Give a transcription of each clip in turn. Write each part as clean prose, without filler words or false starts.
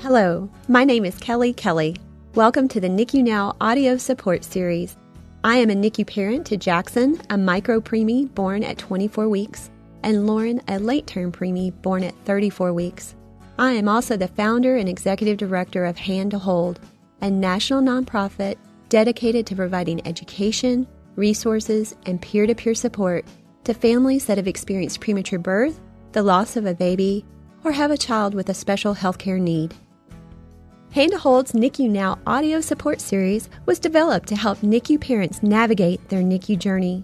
Hello, my name is Kelly. Welcome to the NICU Now audio support series. I am a NICU parent to Jackson, a micro-preemie born at 24 weeks, and Lauren, a late-term preemie born at 34 weeks. I am also the founder and executive director of Hand to Hold, a national nonprofit dedicated to providing education, resources, and peer-to-peer support to families that have experienced premature birth, the loss of a baby, or have a child with a special healthcare need. Hand to Hold's NICU Now audio support series was developed to help NICU parents navigate their NICU journey.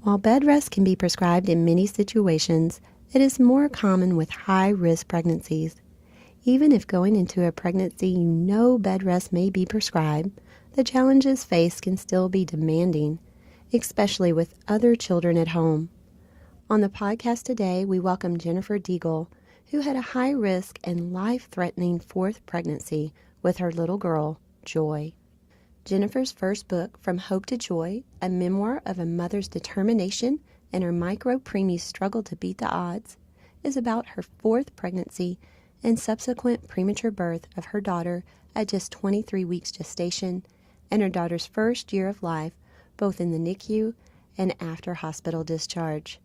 While bed rest can be prescribed in many situations, it is more common with high-risk pregnancies. Even if going into a pregnancy you know bed rest may be prescribed, the challenges faced can still be demanding, especially with other children at home. On the podcast today, we welcome Jennifer Degl, who had a high-risk and life-threatening fourth pregnancy with her little girl, Joy. Jennifer's first book, From Hope to Joy, a memoir of a mother's determination and her micro-preemie struggle to beat the odds, is about her fourth pregnancy and subsequent premature birth of her daughter at just 23 weeks gestation and her daughter's first year of life, both in the NICU and after hospital discharge.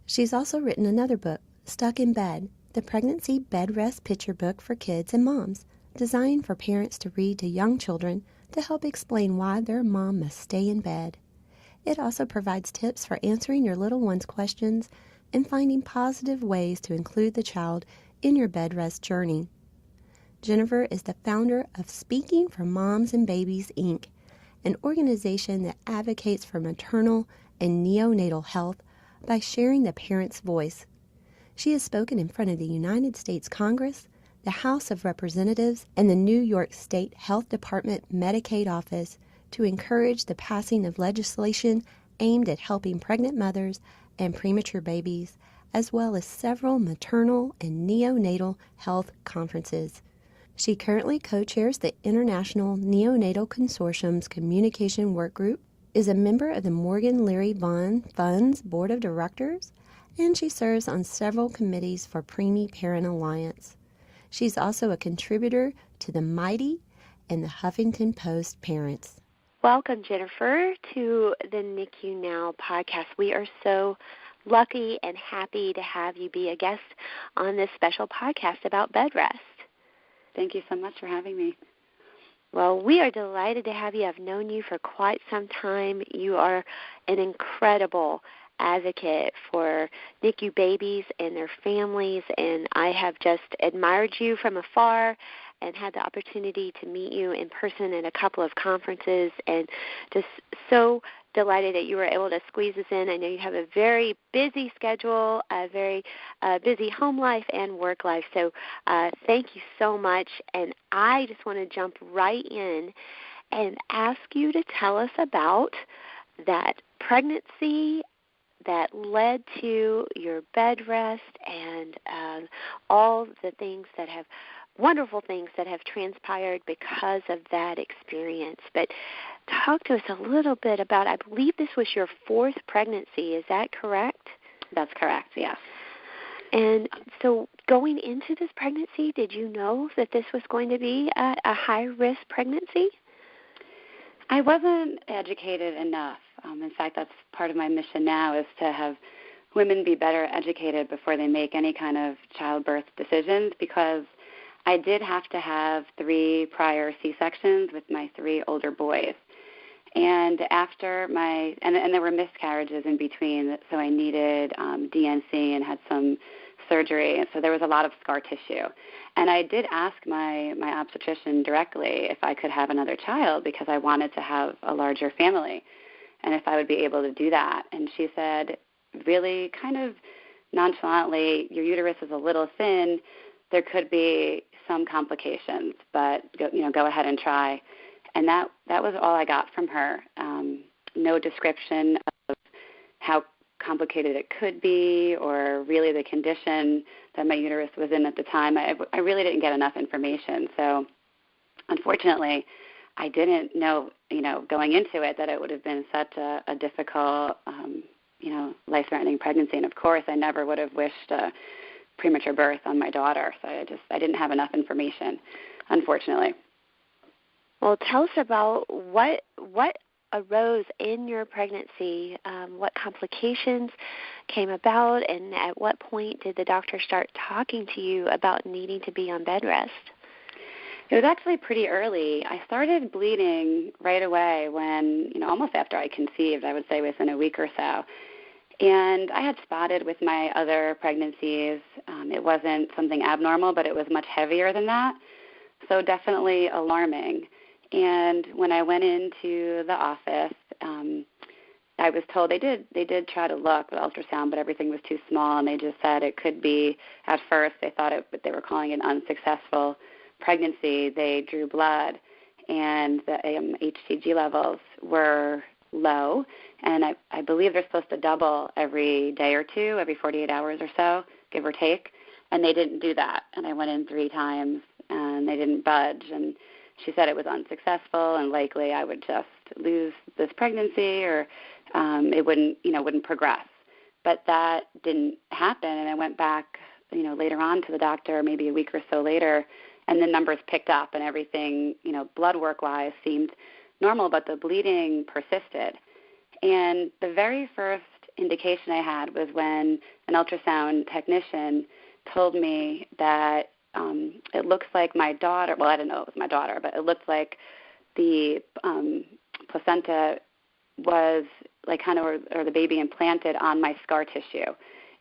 She's also written another book, Stuck in Bed, the pregnancy bed rest picture book for kids and moms, designed for parents to read to young children to help explain why their mom must stay in bed. It also provides tips for answering your little one's questions and finding positive ways to include the child in your bed rest journey. Jennifer is the founder of Speaking for Moms and Babies, Inc., an organization that advocates for maternal and neonatal health by sharing the parent's voice. She has spoken in front of the United States Congress, the House of Representatives, and the New York State Health Department Medicaid Office to encourage the passing of legislation aimed at helping pregnant mothers and premature babies, as well as several maternal and neonatal health conferences. She currently co-chairs the International Neonatal Consortium's Communication Work Group, is a member of the Morgan Leary Vaughan Fund's Board of Directors, and she serves on several committees for Preemie Parent Alliance. She's also a contributor to The Mighty and the Huffington Post Parents. Welcome, Jennifer, to the NICU Now podcast. We are so lucky and happy to have you be a guest on this special podcast about bed rest. Thank you so much for having me. Well, we are delighted to have you. I've known you for quite some time. You are an incredible advocate for NICU babies and their families, and I have just admired you from afar and had the opportunity to meet you in person at a couple of conferences, and just so delighted that you were able to squeeze this in. I know you have a very busy schedule, a very busy home life and work life, so thank you so much. And I just want to jump right in and ask you to tell us about that pregnancy that led to your bed rest and all the things that have wonderful things that have transpired because of that experience. But talk to us a little bit about, I believe this was your fourth pregnancy. Is that correct? That's correct, yes. And so going into this pregnancy, did you know that this was going to be a high-risk pregnancy? I wasn't educated enough. In fact, that's part of my mission now, is to have women be better educated before they make any kind of childbirth decisions, because I did have to have 3 prior C-sections with my 3 older boys. And after and there were miscarriages in between, so I needed DNC and had some surgery, and so there was a lot of scar tissue. And I did ask my obstetrician directly if I could have another child, because I wanted to have a larger family, and if I would be able to do that. And she said, really kind of nonchalantly, your uterus is a little thin. There could be some complications, but go ahead and try. And that was all I got from her. No description of how complicated it could be, or really the condition that my uterus was in at the time. I really didn't get enough information. So unfortunately, I didn't know, going into it, that it would have been such a difficult, life-threatening pregnancy. And, of course, I never would have wished a premature birth on my daughter. So I didn't have enough information, unfortunately. Well, tell us about what arose in your pregnancy, what complications came about, and at what point did the doctor start talking to you about needing to be on bed rest? It was actually pretty early. I started bleeding right away when, almost after I conceived, I would say within a week or so. And I had spotted with my other pregnancies. It wasn't something abnormal, but it was much heavier than that. So definitely alarming. And when I went into the office, I was told they did try to look with ultrasound, but everything was too small, and they just said it could be. At first, they thought they were calling it unsuccessful pregnancy. They drew blood, and the HCG levels were low, and I believe they're supposed to double every day or two, every 48 hours or so, give or take, and they didn't do that. And I went in 3 times, and they didn't budge, and she said it was unsuccessful and likely I would just lose this pregnancy or it wouldn't progress. But that didn't happen, and I went back, later on to the doctor maybe a week or so later, and the numbers picked up and everything, blood work-wise seemed normal, but the bleeding persisted. And the very first indication I had was when an ultrasound technician told me that it looks like my daughter, well, I didn't know it was my daughter, but it looked like the placenta was or the baby implanted on my scar tissue.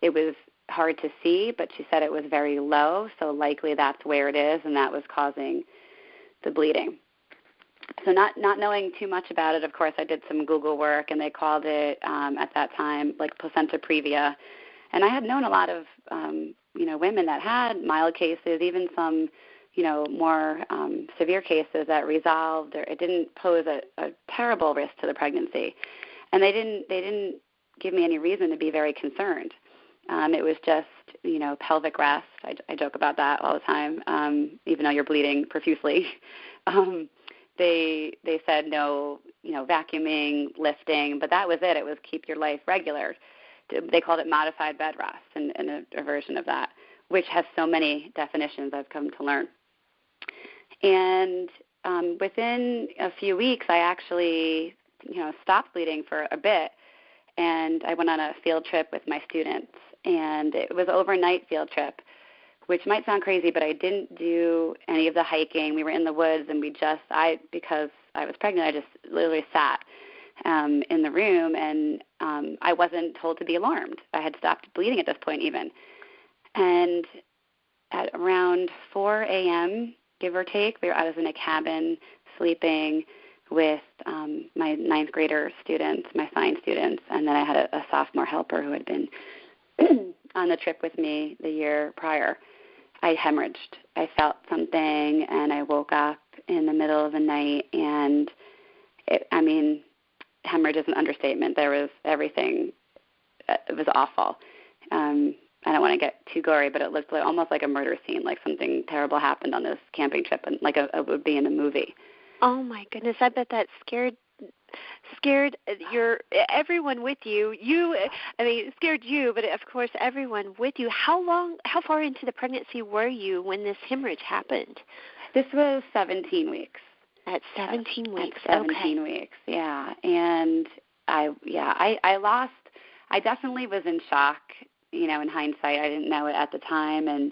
It was hard to see, but she said it was very low, so likely that's where it is, and that was causing the bleeding. So not knowing too much about it, of course, I did some Google work, and they called it at that time placenta previa. And I had known a lot of women that had mild cases, even some more severe cases that resolved, or it didn't pose a terrible risk to the pregnancy. And they didn't give me any reason to be very concerned. It was just pelvic rest. I joke about that all the time, even though you're bleeding profusely. They said no, vacuuming, lifting, but that was it. It was keep your life regular. They called it modified bed rest, and a version of that, which has so many definitions I've come to learn. And within a few weeks, I actually, stopped bleeding for a bit, and I went on a field trip with my students, and it was an overnight field trip, which might sound crazy, but I didn't do any of the hiking. We were in the woods, and because I was pregnant, I just literally sat in the room, and I wasn't told to be alarmed. I had stopped bleeding at this point even. And at around 4 a.m., give or take, I was in a cabin sleeping with my ninth grader students, my science students, and then I had a sophomore helper who had been on the trip with me the year prior. I hemorrhaged. I felt something, and I woke up in the middle of the night, and hemorrhage is an understatement. There was everything. It was awful. I don't want to get too gory, but it looked almost like a murder scene, like something terrible happened on this camping trip, and like it would be in a movie. Oh my goodness! I bet that scared everyone with you. Scared you, but of course everyone with you. How far into the pregnancy were you when this hemorrhage happened? This was 17 weeks. At 17 weeks. At 17 weeks, yeah. And I definitely was in shock. In hindsight, I didn't know it at the time, and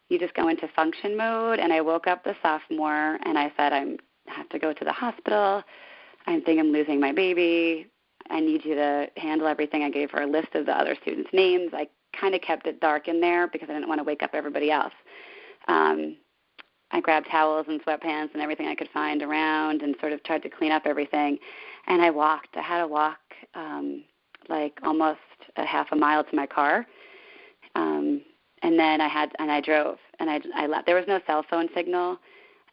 you just go into function mode. And I woke up the sophomore, and I said, I have to go to the hospital. I think I'm losing my baby. I need you to handle everything. I gave her a list of the other students' names. I kind of kept it dark in there because I didn't want to wake up everybody else. I grabbed towels and sweatpants and everything I could find around and sort of tried to clean up everything. And I walked. I had to walk almost a half a mile to my car. And then I drove, and I left. There was no cell phone signal,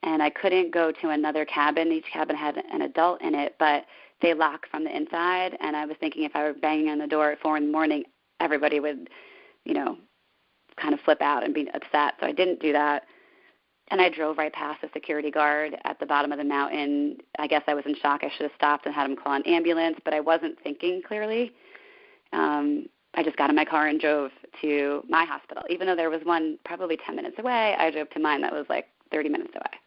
and I couldn't go to another cabin. Each cabin had an adult in it, but they lock from the inside, and I was thinking if I were banging on the door at 4 in the morning, everybody would, kind of flip out and be upset. So I didn't do that. And I drove right past a security guard at the bottom of the mountain. I guess I was in shock. I should have stopped and had him call an ambulance, but I wasn't thinking clearly. I just got in my car and drove to my hospital. Even though there was one probably 10 minutes away, I drove to mine that was like 30 minutes away.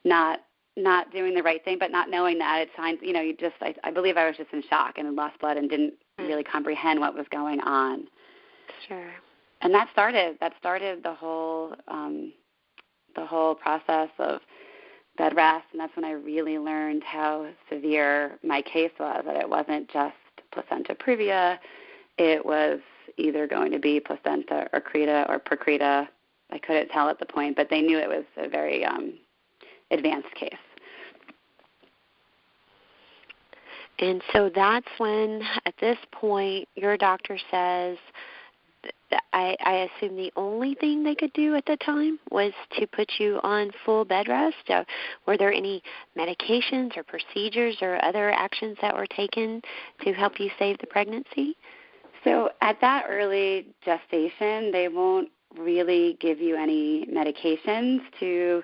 Not doing the right thing, but not knowing that. It's signs, I believe I was just in shock and had lost blood and didn't really comprehend what was going on. Sure. And that started the whole process of bed rest, and that's when I really learned how severe my case was, that it wasn't just placenta previa. It was either going to be placenta or creta or procreta. I couldn't tell at the point, but they knew it was a very advanced case. And so that's when, at this point, your doctor says, I assume the only thing they could do at the time was to put you on full bed rest. Were there any medications or procedures or other actions that were taken to help you save the pregnancy? So at that early gestation, they won't really give you any medications to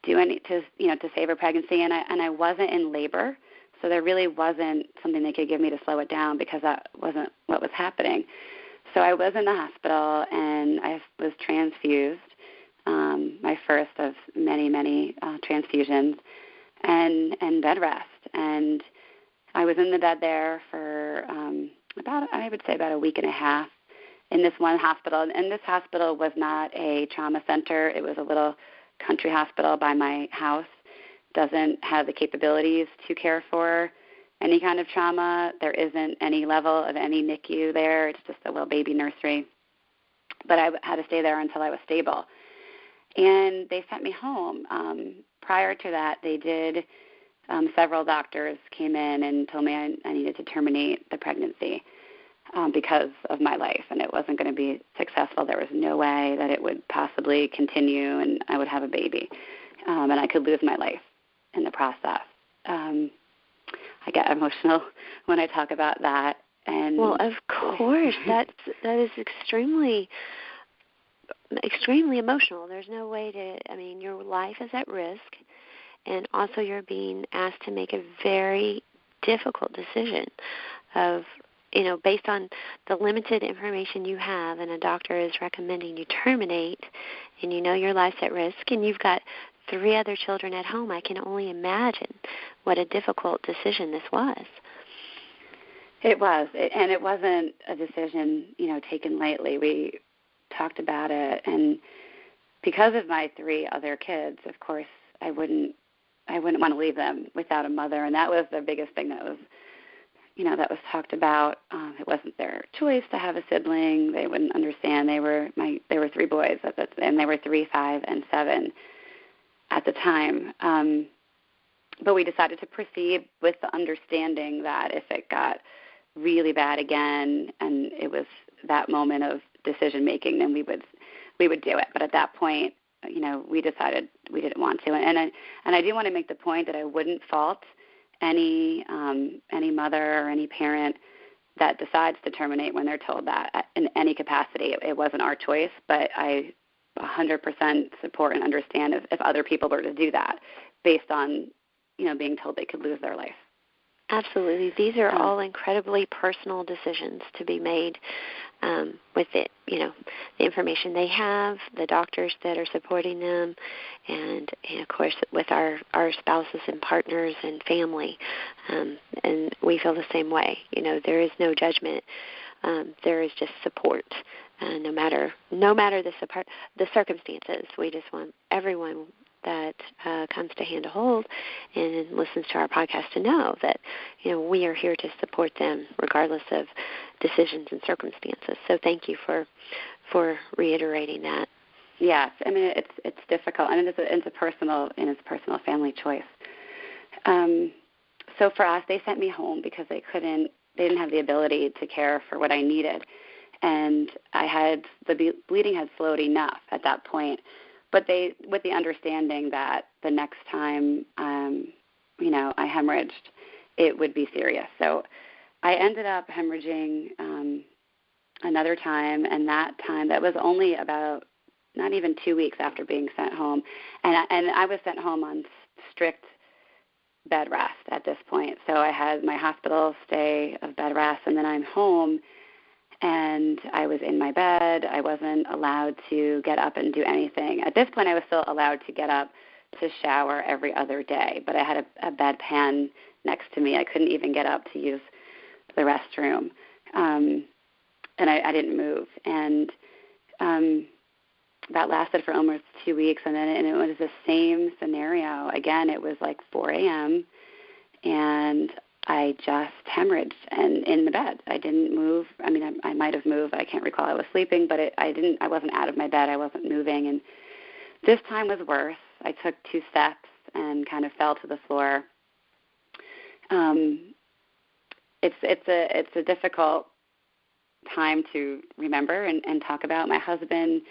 save a pregnancy, and I wasn't in labor, so there really wasn't something they could give me to slow it down because that wasn't what was happening. So I was in the hospital, and I was transfused, my first of many, many transfusions, and bed rest. And I was in the bed there for about a week and a half in this one hospital. And this hospital was not a trauma center. It was a little country hospital by my house. Doesn't have the capabilities to care for any kind of trauma. There isn't any level of any NICU there. It's just a little baby nursery. But I had to stay there until I was stable. And they sent me home. Prior to that, they did, several doctors came in and told me I needed to terminate the pregnancy because of my life, and it wasn't going to be successful. There was no way that it would possibly continue and I would have a baby, and I could lose my life in the process. I get emotional when I talk about that. And well, of course, that is extremely emotional. There's no way to, your life is at risk, and also you're being asked to make a very difficult decision of, based on the limited information you have, and a doctor is recommending you terminate, and your life's at risk, and you've got 3 other children at home. I can only imagine what a difficult decision this was. It was, and it wasn't a decision, taken lightly. We talked about it, and because of my 3 other kids, of course, I wouldn't want to leave them without a mother, and that was the biggest thing that was talked about. It wasn't their choice to have a sibling. They wouldn't understand. They were 3 boys, and they were 3, 5, and 7 at the time. But we decided to proceed with the understanding that if it got really bad again and it was that moment of decision making, then we would do it. But at that point, we decided we didn't want to. And I do want to make the point that I wouldn't fault any mother or any parent that decides to terminate when they're told that in any capacity. It wasn't our choice, but I 100% support and understand if other people were to do that based on, being told they could lose their life. Absolutely. These are all incredibly personal decisions to be made with it, the information they have, the doctors that are supporting them, and of course with our spouses and partners and family. And we feel the same way. There is no judgment. There is just support. No matter the circumstances, we just want everyone that comes to Hand to Hold and listens to our podcast to know that we are here to support them regardless of decisions and circumstances. So thank you for reiterating that. Yes, it's difficult, and it's a personal family choice. So for us, they sent me home because they didn't have the ability to care for what I needed. And the bleeding had slowed enough at that point, but with the understanding that the next time, I hemorrhaged, it would be serious. So I ended up hemorrhaging another time, and that was only about not even 2 weeks after being sent home, and I was sent home on strict bed rest at this point. So I had my hospital stay of bed rest, and then I'm home, and I was in my bed. I wasn't allowed to get up and do anything. At this point, I was still allowed to get up to shower every other day, but I had a bedpan next to me. I couldn't even get up to use the restroom, and I didn't move. And that lasted for almost 2 weeks, and it was the same scenario. Again, it was like 4 a.m., and I just hemorrhaged and in the bed. I didn't move. I mean, I might have moved. I can't recall. I was sleeping, but I wasn't out of my bed. I wasn't moving, and this time was worse. I took 2 steps and kind of fell to the floor. It's a difficult time to remember and talk about. My husband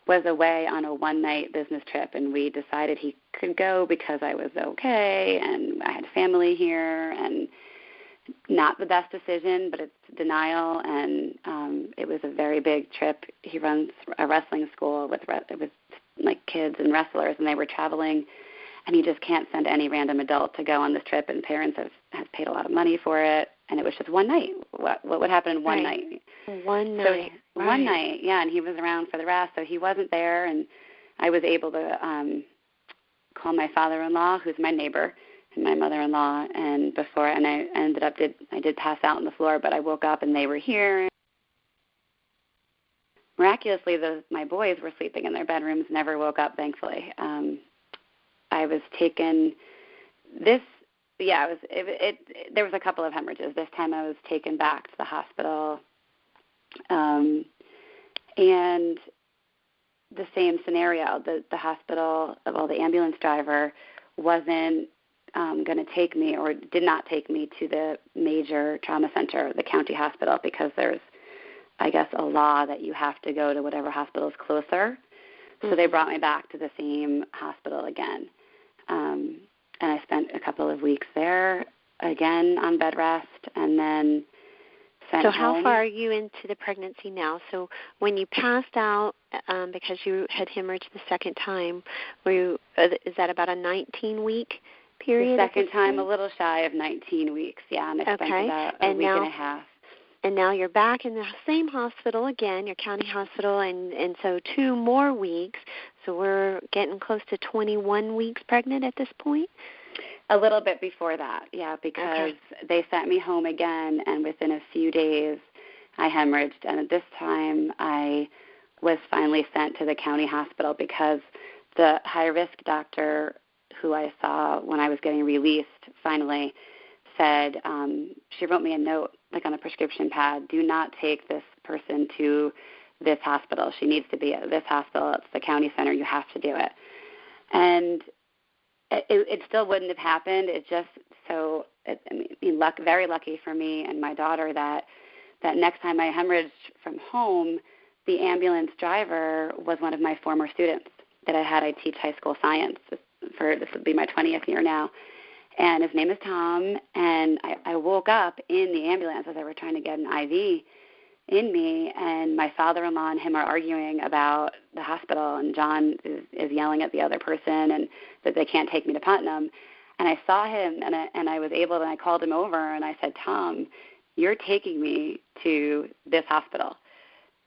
was away on a one-night business trip, and we decided he could go because I was okay, and I had family here, and not the best decision, but it's denial, and it was a very big trip. He runs a wrestling school with like kids and wrestlers, and they were traveling, and he just can't send any random adult to go on this trip, and parents have paid a lot of money for it, and it was just one night. What would happen in one night? One night. So one night, yeah, and he was around for the rest, so he wasn't there, and I was able to call my father-in-law, who's my neighbor, and my mother-in-law, and I ended up I did pass out on the floor, but I woke up and they were here. Miraculously, my boys were sleeping in their bedrooms, never woke up, thankfully. I was taken. There was a couple of hemorrhages. This time I was taken back to the hospital, and the same scenario. The hospital, the ambulance driver wasn't going to take me, or did not take me to the major trauma center, the county hospital, because there's, I guess, a law that you have to go to whatever hospital is closer. So they brought me back to the same hospital again. And I spent a couple of weeks there, again on bed rest, and then sent home. So how far are you into the pregnancy now? So when you passed out because you had hemorrhaged the second time, is that about a 19-week period? The second time, a little shy of 19 weeks, yeah, and I spent about a week and a half. And now you're back in the same hospital again, your county hospital, and so 2 more weeks. So we're getting close to 21 weeks pregnant at this point? A little bit before that, yeah, because they sent me home again, and within a few days I hemorrhaged. And at this time I was finally sent to the county hospital because the high-risk doctor who I saw when I was getting released finally said, she wrote me a note, like on a prescription pad, do not take this person to this hospital. She needs to be at this hospital. It's the county center. You have to do it. And it still wouldn't have happened. Very lucky for me and my daughter that next time I hemorrhaged from home, the ambulance driver was one of my former students that I teach high school science this would be my 20th year now. And his name is Tom, and I woke up in the ambulance as they were trying to get an IV in me, and my father-in-law and him are arguing about the hospital, and John is yelling at the other person and that they can't take me to Putnam. And I saw him, and I called him over, and I said, Tom, you're taking me to this hospital.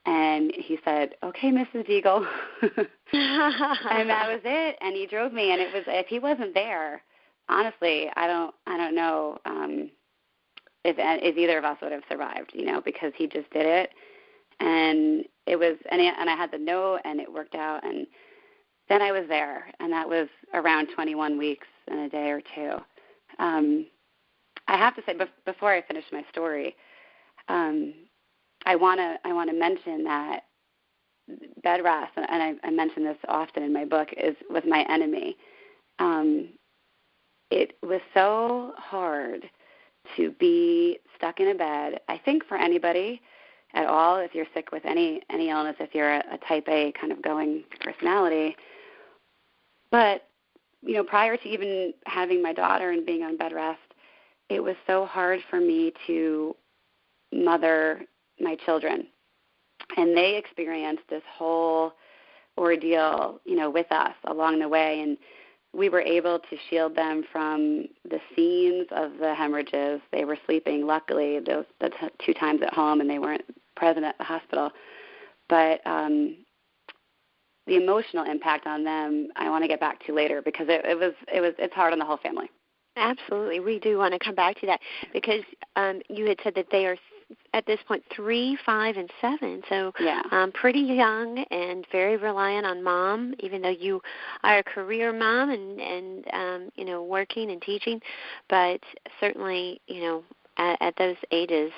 And he said, okay, Mrs. Degl. And that was it. And he drove me, and it was, if he wasn't there, honestly, I don't know if either of us would have survived, because he just did it, and it was, and I had the note, and it worked out, and then I was there, and that was around 21 weeks and a day or two. I have to say, before I finish my story, I want to mention that bed rest, and I mention this often in my book, was my enemy. It was so hard to be stuck in a bed. I think for anybody at all, if you're sick with any illness, if you're a type A kind of going personality. But, prior to even having my daughter and being on bed rest, it was so hard for me to mother my children. And they experienced this whole ordeal, with us along the way. And we were able to shield them from the scenes of the hemorrhages. They were sleeping, luckily, the 2 times at home, and they weren't present at the hospital. But the emotional impact on them, I want to get back to later, because it's hard on the whole family. Absolutely. We do want to come back to that, because you had said that they are, at this point, 3, 5, and 7. So pretty young and very reliant on mom, even though you are a career mom and working and teaching. But certainly, at those ages,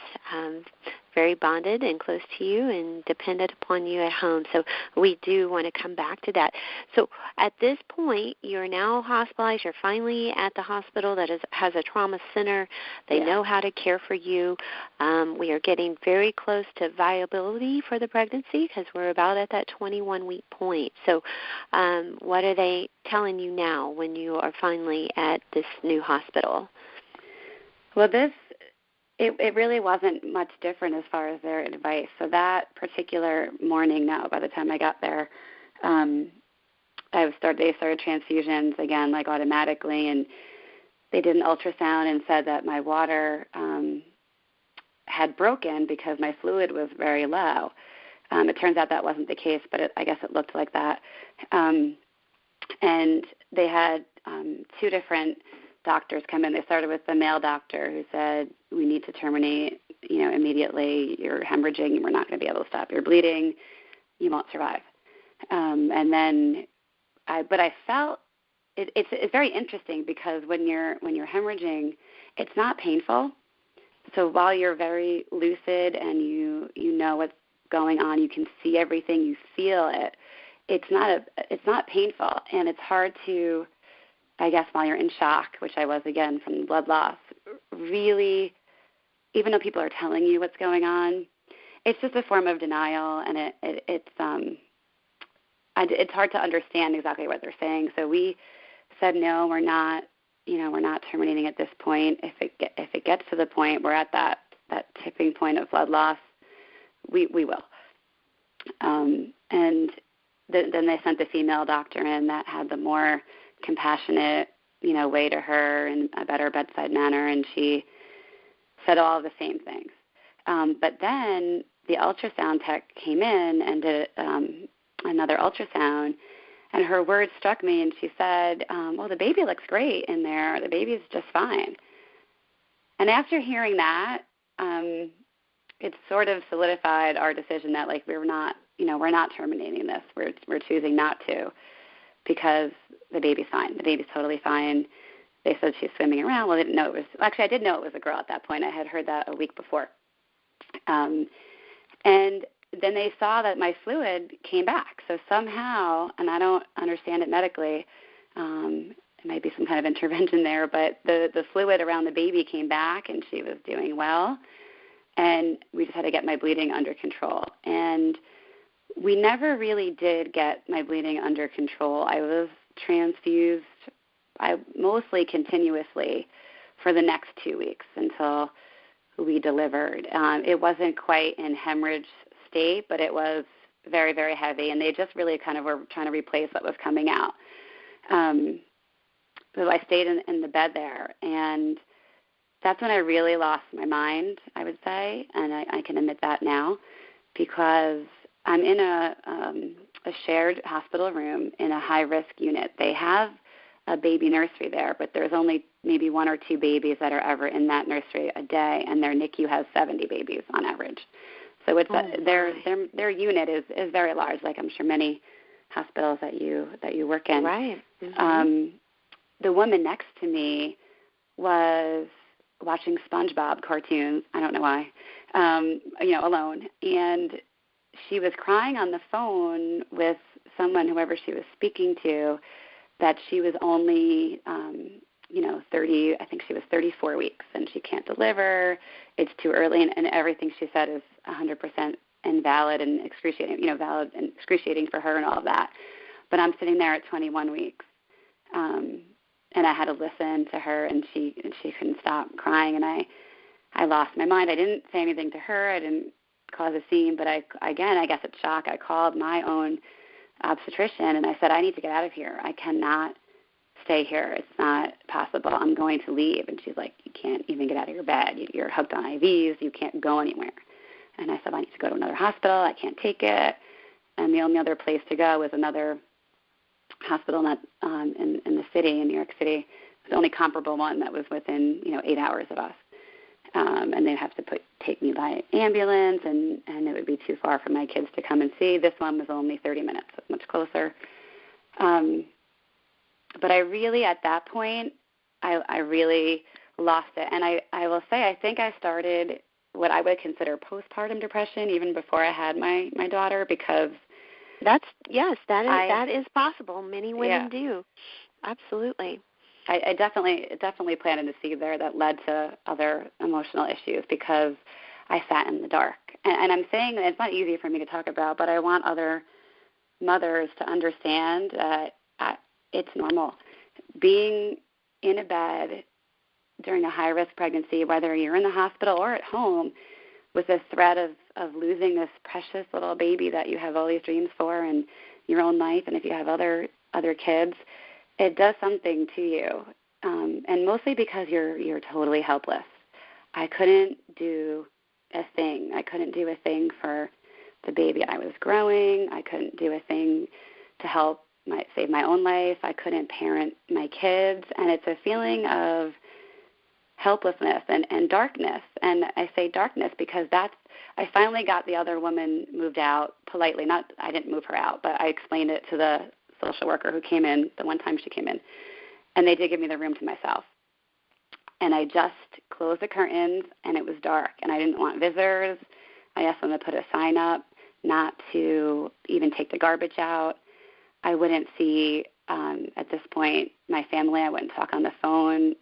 very bonded and close to you and dependent upon you at home. So we do want to come back to that. So at this point, you're now hospitalized. You're finally at the hospital that has a trauma center. They know how to care for you. We are getting very close to viability for the pregnancy, because we're about at that 21-week point. So what are they telling you now when you are finally at this new hospital? Well, It really wasn't much different as far as their advice. So that particular morning, now by the time I got there, they started transfusions again, like automatically, and they did an ultrasound and said that my water had broken because my fluid was very low. It turns out that wasn't the case, but I guess it looked like that. And they had 2 different doctors come in. They started with the male doctor who said, we need to terminate, immediately. You're hemorrhaging. We're not going to be able to stop your bleeding. You won't survive. And then, I felt it's very interesting, because when you're hemorrhaging, it's not painful. So while you're very lucid and you know what's going on, you can see everything, you feel it. It's not painful, and it's hard to, I guess, while you're in shock, which I was again from blood loss, really, even though people are telling you what's going on, it's just a form of denial, and it's hard to understand exactly what they're saying. So we said, no, we're not terminating at this point. If it gets to the point we're at that tipping point of blood loss, we will. And then they sent the female doctor in that had the more compassionate, way to her and a better bedside manner, and she said all the same things. But then the ultrasound tech came in and did another ultrasound, and her words struck me, and she said, well, the baby looks great in there. The baby's just fine. And after hearing that, it sort of solidified our decision that, we're not terminating this. We're choosing not to, because the baby's fine. The baby's totally fine. They said she's swimming around. Well, I didn't know it was – actually, I did know it was a girl at that point. I had heard that a week before. And then they saw that my fluid came back. So somehow, and I don't understand it medically, it might be some kind of intervention there, but the fluid around the baby came back, and she was doing well. And we just had to get my bleeding under control. And we never really did get my bleeding under control. I was transfused mostly continuously for the next 2 weeks until we delivered. It wasn't quite in hemorrhage state, but it was very, very heavy, and they just really kind of were trying to replace what was coming out. So I stayed in the bed there, and that's when I really lost my mind, I would say, and I can admit that now, because I'm in a shared hospital room in a high-risk unit. They have a baby nursery there, but there's only maybe 1 or 2 babies that are ever in that nursery a day, and their NICU has 70 babies on average. So it's their unit is very large, like I'm sure many hospitals that you work in. Right. Mm-hmm. The woman next to me was watching SpongeBob cartoons. I don't know why, alone, and she was crying on the phone with someone, whoever she was speaking to, that she was only, 30, I think she was 34 weeks, and she can't deliver. It's too early, and everything she said is 100% invalid and excruciating, valid and excruciating for her and all of that. But I'm sitting there at 21 weeks, and I had to listen to her, and she couldn't stop crying, and I lost my mind. I didn't say anything to her. I didn't cause a scene, but I guess it's shock. I called my own obstetrician, and I said, I need to get out of here. I cannot stay here. It's not possible. I'm going to leave. And she's like, you can't even get out of your bed. You're hooked on IVs. You can't go anywhere. And I said, I need to go to another hospital. I can't take it. And the only other place to go was another hospital not in the city, in New York City. It was the only comparable one that was within 8 hours of us. And they'd have to take me by ambulance, and it would be too far for my kids to come and see. This one was only 30 minutes, so much closer. But I really, at that point, I really lost it. And I will say, I think I started what I would consider postpartum depression even before I had my daughter, because that is possible. Many women do. Absolutely. I definitely planted a seed there that led to other emotional issues because I sat in the dark. And I'm saying that it's not easy for me to talk about, but I want other mothers to understand that it's normal. Being in a bed during a high-risk pregnancy, whether you're in the hospital or at home, with the threat of losing this precious little baby that you have all these dreams for and your own life, and if you have other kids, it does something to you, and mostly because you're totally helpless. I couldn't do a thing. I couldn't do a thing for the baby I was growing. I couldn't do a thing to help save my own life. I couldn't parent my kids, and it's a feeling of helplessness and darkness. And I say darkness because I finally got the other woman moved out politely. I didn't move her out, but I explained it to the social worker who came in the one time she came in, and they did give me the room to myself. And I just closed the curtains, and it was dark, and I didn't want visitors. I asked them to put a sign up not to even take the garbage out. I wouldn't see, at this point, my family. I wouldn't talk on the phone.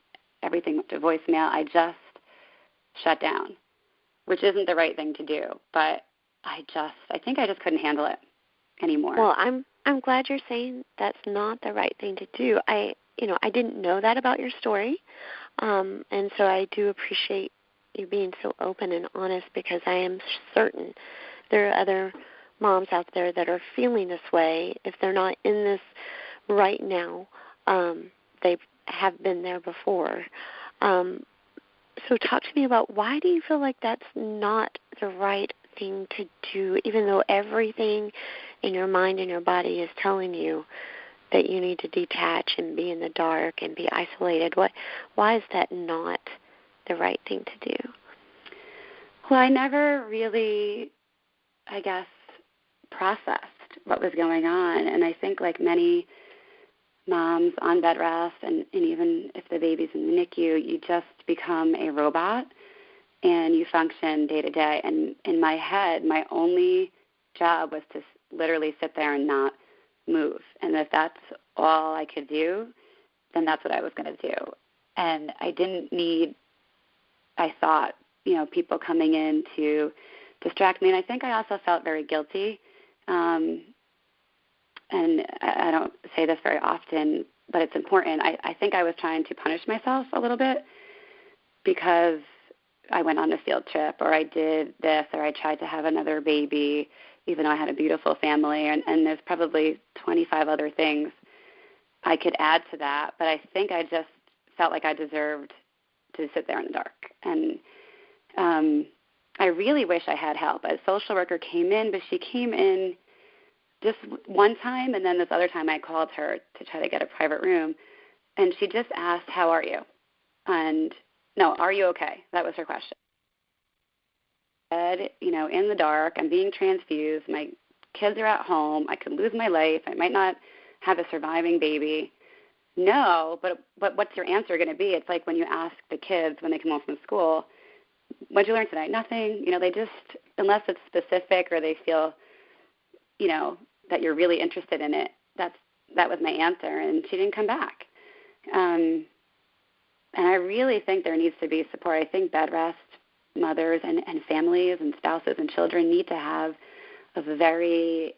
Everything went to voicemail. I just shut down, which isn't the right thing to do, but I think I just couldn't handle it anymore. Well, I'm glad you're saying that's not the right thing to do. I didn't know that about your story, and so I do appreciate you being so open and honest, because I am certain there are other moms out there that are feeling this way. If they're not in this right now, they have been there before. So talk to me about, why do you feel like that's not the right thing to do, even though everything in your mind and your body is telling you that you need to detach and be in the dark and be isolated? Why is that not the right thing to do? Well, I never really, I guess, processed what was going on. And I think, like many moms on bed rest, and even if the baby's in the NICU, you just become a robot and you function day to day. And in my head, my only job was to literally sit there and not move. And if that's all I could do, then that's what I was going to do. And I didn't need, I thought, people coming in to distract me. And I think I also felt very guilty. And I don't say this very often, but it's important. I think I was trying to punish myself a little bit because I went on a field trip, or I did this, or I tried to have another baby, even though I had a beautiful family. And there's probably 25 other things I could add to that. But I think I just felt like I deserved to sit there in the dark. And I really wish I had help. A social worker came in, but she came in just one time, and then this other time I called her to try to get a private room, and she just asked, how are you? And, no, are you okay? That was her question. I said, in the dark, I'm being transfused, my kids are at home, I could lose my life, I might not have a surviving baby. No, but what's your answer going to be? It's like when you ask the kids when they come home from school, what did you learn tonight? Nothing. They just, unless it's specific or they feel, that you're really interested in it, that was my answer, and she didn't come back. And I really think there needs to be support. I think bed rest mothers and families and spouses and children need to have a very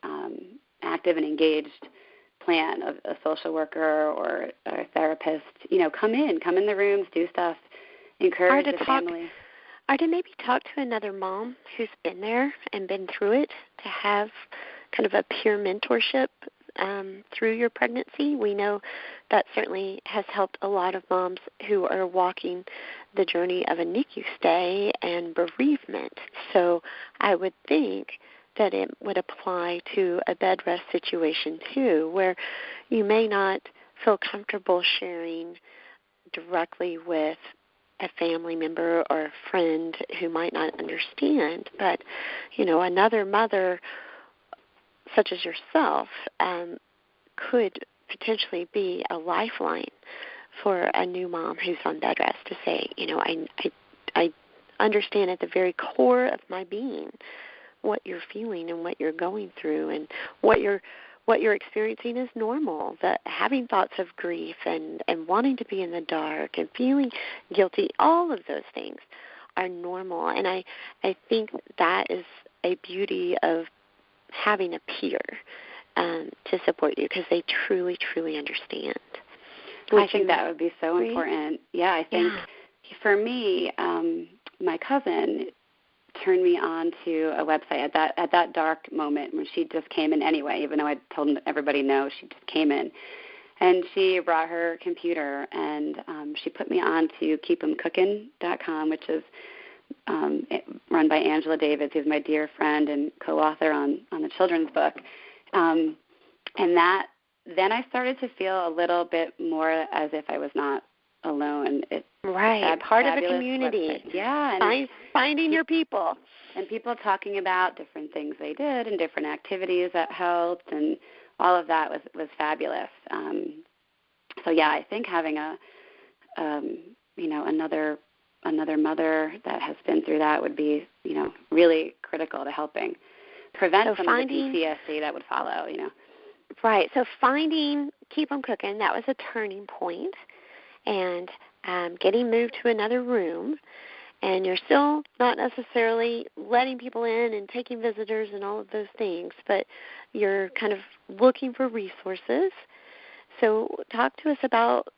active and engaged plan of a social worker or a therapist. Come in the rooms, do stuff, encourage the family. Or to maybe talk to another mom who's been there and been through it, to have kind of a peer mentorship through your pregnancy. We know that certainly has helped a lot of moms who are walking the journey of a NICU stay and bereavement. So I would think that it would apply to a bed rest situation too, where you may not feel comfortable sharing directly with a family member or a friend who might not understand. But, another mother such as yourself could potentially be a lifeline for a new mom who's on bed rest to say, I understand at the very core of my being what you're feeling and what you're going through, and what you're experiencing is normal. That having thoughts of grief and wanting to be in the dark and feeling guilty, all of those things are normal. And I think that is a beauty of having a peer to support you, because they truly, truly understand. I think that would be so important. Yeah, I think for me, my cousin turned me on to a website at that dark moment when she just came in anyway, even though I told everybody no, she just came in. And she brought her computer, and she put me on to keepemcookin.com, which is run by Angela Davis, who's my dear friend and co-author on the children's book. And then I started to feel a little bit more as if I was not alone. Part of a community. Website. Yeah. Finding your people. And people talking about different things they did and different activities that helped, and all of that was fabulous. So yeah, I think having another mother that has been through that would be, really critical to helping prevent some of the PTSD that would follow, Right. So finding Keep 'em Cooking, that was a turning point, and getting moved to another room, and you're still not necessarily letting people in and taking visitors and all of those things, but you're kind of looking for resources. So talk to us about,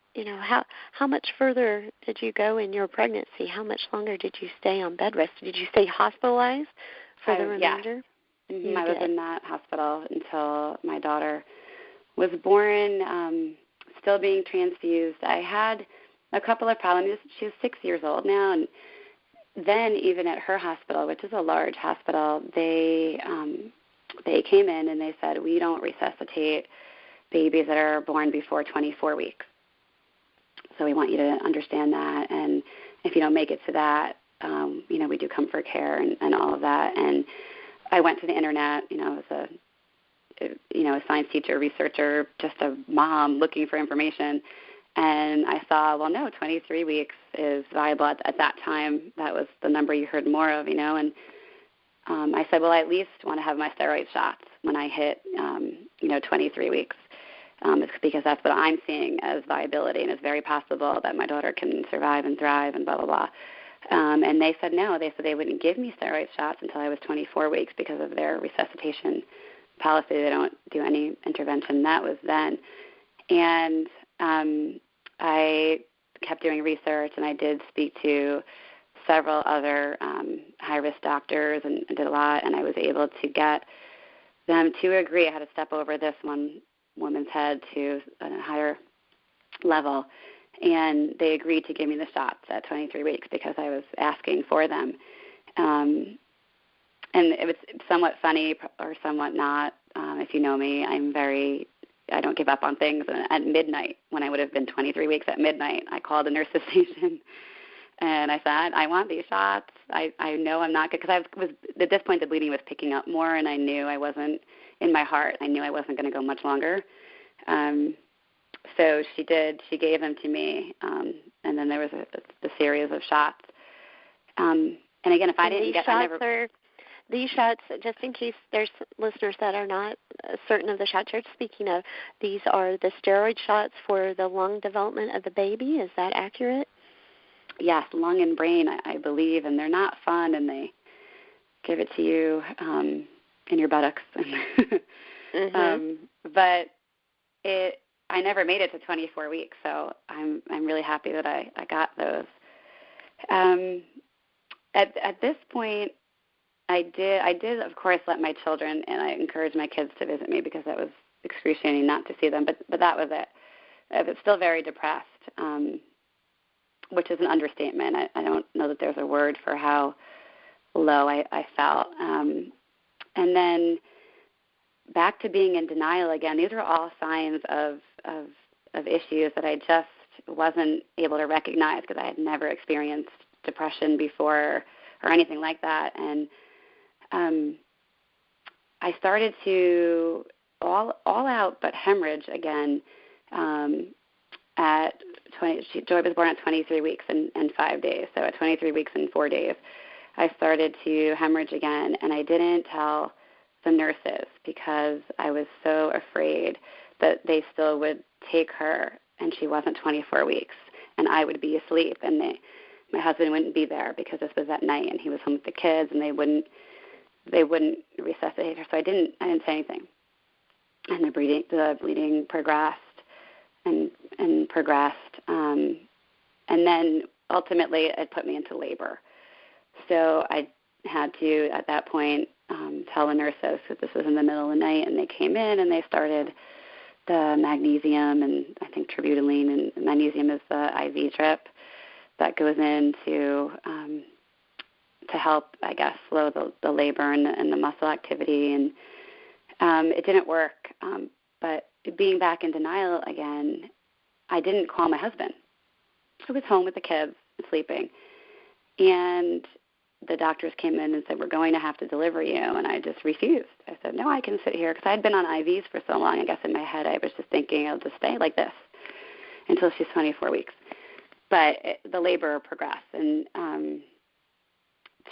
how much further did you go in your pregnancy? How much longer did you stay on bed rest? Did you stay hospitalized for the remainder? Yeah. Mm-hmm. I was in that hospital until my daughter was born, still being transfused. I had a couple of problems. She was 6 years old now, and then even at her hospital, which is a large hospital, they came in and they said, we don't resuscitate babies that are born before 24 weeks. So we want you to understand that, and if you don't make it to that, we do comfort care and all of that. And I went to the internet, as a science teacher, researcher, just a mom looking for information, and I saw, 23 weeks is viable at that time. That was the number you heard more of, and I said, I at least want to have my steroid shots when I hit, 23 weeks. Because that's what I'm seeing as viability, and it's very possible that my daughter can survive and thrive and blah, blah, blah. And they said no. They said they wouldn't give me steroid shots until I was 24 weeks because of their resuscitation policy. They don't do any intervention. That was then. And I kept doing research, and I did speak to several other high-risk doctors and did a lot, and I was able to get them to agree. I had to step over this one woman's head to a higher level, and they agreed to give me the shots at 23 weeks because I was asking for them. And it was somewhat funny or somewhat not. If you know me, I don't give up on things. And at midnight, when I would have been 23 weeks at midnight, I called the nurse's station and I said, I want these shots. I know I'm not good, because at this point the bleeding was picking up more, and I knew I wasn't, in my heart, I knew I wasn't going to go much longer. So she did. She gave them to me, and then there was a series of shots. And again, if I didn't get, these shots, just in case there's listeners that are not certain of the shots you're speaking of, these are the steroid shots for the lung development of the baby. Is that accurate? Yes, lung and brain, I believe, and they're not fun, and they give it to you in your buttocks. Mm-hmm. But I never made it to 24 weeks, so I'm really happy that I got those. At this point, I did of course let my children, and I encouraged my kids to visit me because that was excruciating not to see them, but that was it. I was still very depressed, which is an understatement. I don't know that there's a word for how low I felt. And then back to being in denial again. These are all signs of issues that I just wasn't able to recognize because I had never experienced depression before or anything like that. And I started to all out but hemorrhage again at 20. Joy was born at 23 weeks and 5 days. So at 23 weeks and 4 days, I started to hemorrhage again, and I didn't tell the nurses because I was so afraid that they still would take her and she wasn't 24 weeks and I would be asleep and my husband wouldn't be there because this was at night and he was home with the kids and they wouldn't resuscitate her. So I didn't say anything. And the bleeding progressed and progressed. And then ultimately it put me into labor. So I had to, at that point, tell the nurses that this was in the middle of the night, and they came in and they started the magnesium and I think tributaline, and magnesium is the IV drip that goes in to help, I guess, slow the labor and the muscle activity. And it didn't work. But being back in denial again, I didn't call my husband. I was home with the kids and sleeping. And the doctors came in and said, we're going to have to deliver you. And I just refused. I said, no, I can sit here. Because I had been on IVs for so long, I guess in my head I was just thinking I'll just stay like this until she's 24 weeks. But the labor progressed and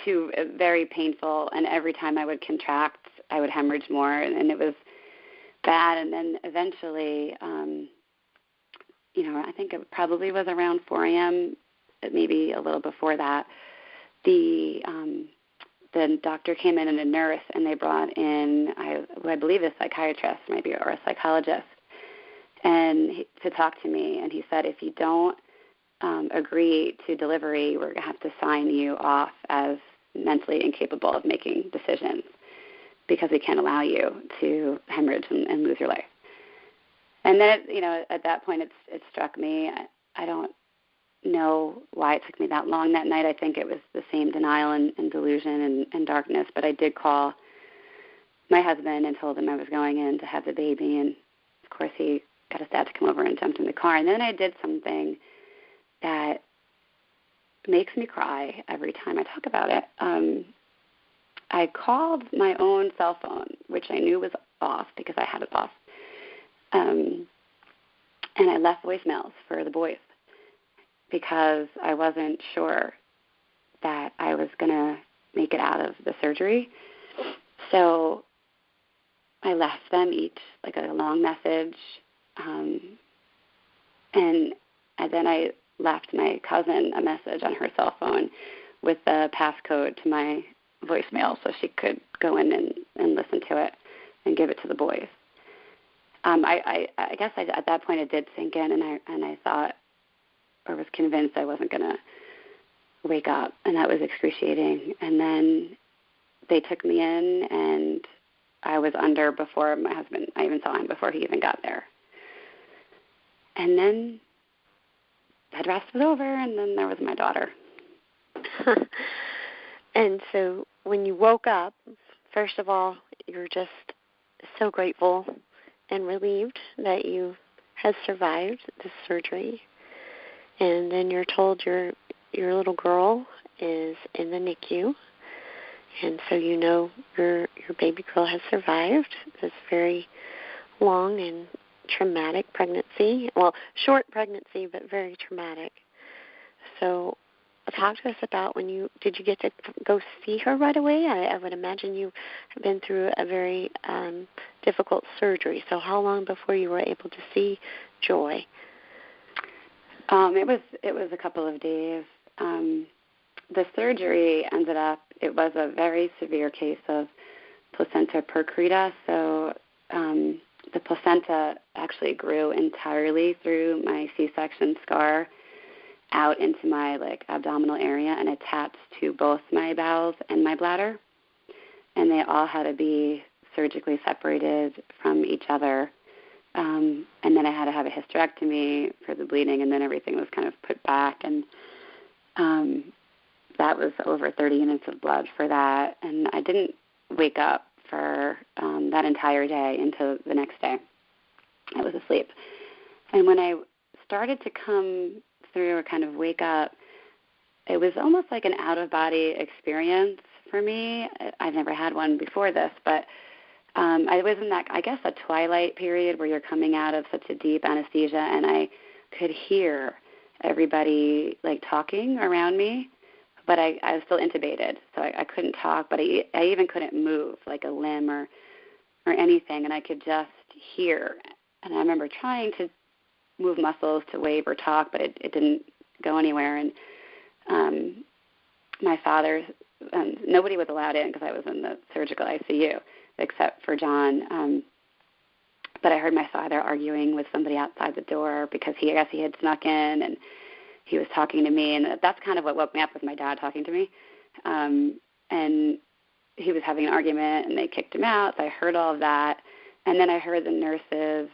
to very painful. And every time I would contract, I would hemorrhage more. And it was bad. And then eventually, I think it probably was around 4 a.m., maybe a little before that, the doctor came in and a nurse, and they brought in, I believe, a psychiatrist maybe or a psychologist, and to talk to me. And he said, if you don't agree to delivery, we're going to have to sign you off as mentally incapable of making decisions because we can't allow you to hemorrhage and lose your life. And then, at that point, it struck me. I don't know why it took me that long that night. I think it was the same denial and delusion and darkness. But I did call my husband and told him I was going in to have the baby. And, of course, he got his dad to come over and jumped in the car. And then I did something that makes me cry every time I talk about it. I called my own cell phone, which I knew was off because I had it off. And I left voicemails for the boys because I wasn't sure that I was going to make it out of the surgery. So I left them each like a long message. And then I left my cousin a message on her cell phone with the passcode to my voicemail so she could go in and listen to it and give it to the boys. I guess at that point it did sink in, and I thought or was convinced I wasn't going to wake up, and that was excruciating. And then they took me in, and I was under before my husband. I even saw him before he even got there. And then bed rest was over, and then there was my daughter. And so when you woke up, first of all, you're just so grateful and relieved that you had survived this surgery. And then you're told your little girl is in the NICU. And so you know your baby girl has survived this very long and traumatic pregnancy. Well, short pregnancy, but very traumatic. So talk to us about did you get to go see her right away? I would imagine you have been through a very difficult surgery. So how long before you were able to see Joy? It was a couple of days. The surgery ended up, it was a very severe case of placenta percreta. So the placenta actually grew entirely through my C-section scar out into my abdominal area and attached to both my bowels and my bladder. And they all had to be surgically separated from each other. And then I had to have a hysterectomy for the bleeding, and then everything was kind of put back. And that was over 30 units of blood for that. And I didn't wake up for that entire day until the next day. I was asleep. And when I started to come through or kind of wake up, it was almost like an out-of-body experience for me. I've never had one before this, but I was in that, I guess, a twilight period where you're coming out of such a deep anesthesia, and I could hear everybody, like, talking around me, but I was still intubated, so I couldn't talk, but I even couldn't move, like a limb or anything, and I could just hear. And I remember trying to move muscles to wave or talk, but it didn't go anywhere. And my father, nobody was allowed in because I was in the surgical ICU except for John. But I heard my father arguing with somebody outside the door because I guess he had snuck in, and he was talking to me. And that's kind of what woke me up, was my dad talking to me. And he was having an argument, and they kicked him out. So I heard all of that. And then I heard the nurses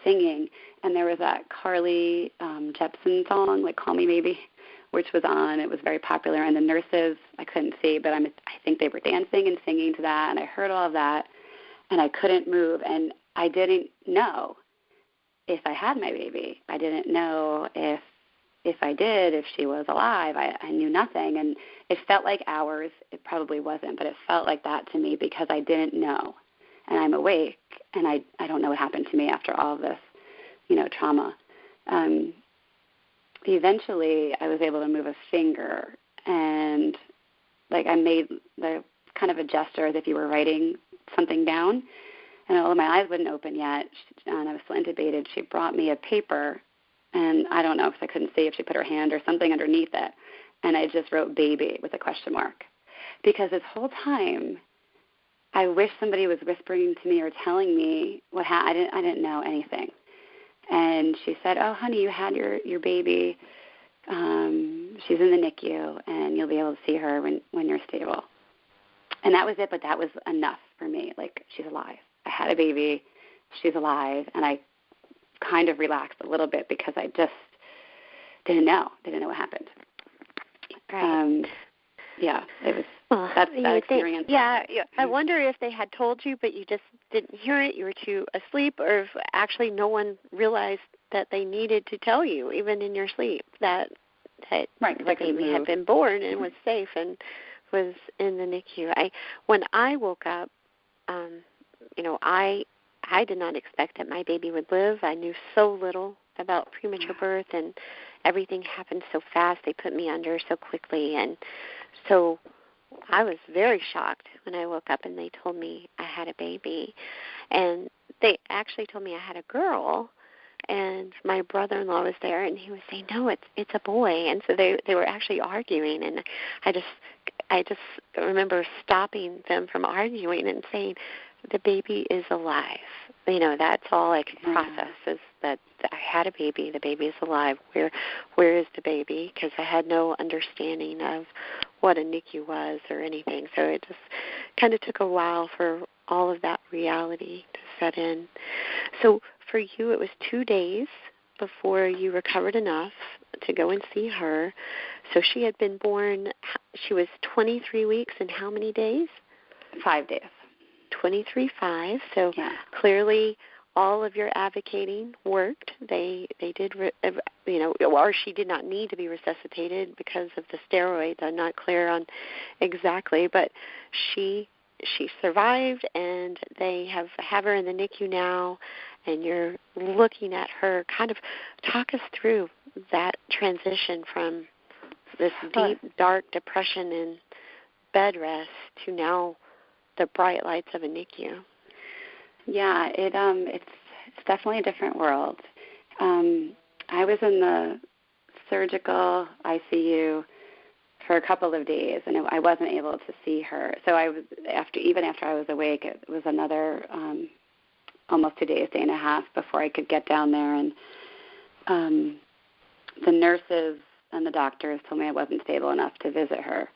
singing, and there was that Carly Jepsen song, like "Call Me Maybe," which was on. It was very popular, and the nurses, I couldn't see, but I think they were dancing and singing to that, and I heard all of that, and I couldn't move, and I didn't know if I had my baby. I didn't know if I did, if she was alive. I knew nothing, and it felt like hours. It probably wasn't, but it felt like that to me because I didn't know. And I'm awake, and I don't know what happened to me after all of this, trauma. Eventually, I was able to move a finger, and I made the kind of a gesture as if you were writing something down. And although my eyes wouldn't open yet, and I was still intubated, she brought me a paper, and I don't know, because I couldn't see if she put her hand or something underneath it, and I just wrote "baby" with a question mark. Because this whole time, I wish somebody was whispering to me or telling me what happened. I didn't know anything. And she said, "Oh, honey, you had your baby. She's in the NICU, and you'll be able to see her when you're stable." And that was it, but that was enough for me. Like, she's alive. I had a baby. She's alive. And I kind of relaxed a little bit because I just didn't know what happened. Right. Yeah, it was that experience. I wonder if they had told you, but you just didn't hear it, you were too asleep, or if actually no one realized that they needed to tell you, even in your sleep, that the baby had been born and was safe and was in the NICU. When I woke up, I did not expect that my baby would live. I knew so little about premature birth, and everything happened so fast. They put me under so quickly, and so I was very shocked when I woke up and they told me I had a baby. And they actually told me I had a girl, and my brother-in-law was there, and he was saying, "No, it's a boy." And so they were actually arguing, and I just remember stopping them from arguing and saying, "The baby is alive." That's all I could process, is that I had a baby. The baby is alive. Where is the baby? Because I had no understanding of what a NICU was or anything. So it just kind of took a while for all of that reality to set in. So for you, it was 2 days before you recovered enough to go and see her. So she had been born, she was 23 weeks and how many days? 5 days. 23.5. So clearly all of your advocating worked. They did, or she did not need to be resuscitated because of the steroids. I'm not clear on exactly, but she survived, and they have her in the NICU now, and you're looking at her. Kind of talk us through that transition from this deep, dark depression and bed rest to now the bright lights of a NICU. Yeah, it's definitely a different world. I was in the surgical ICU for a couple of days, and I wasn't able to see her. So I was even after I was awake, it was another almost 2 days, day and a half before I could get down there. And the nurses and the doctors told me I wasn't stable enough to visit her.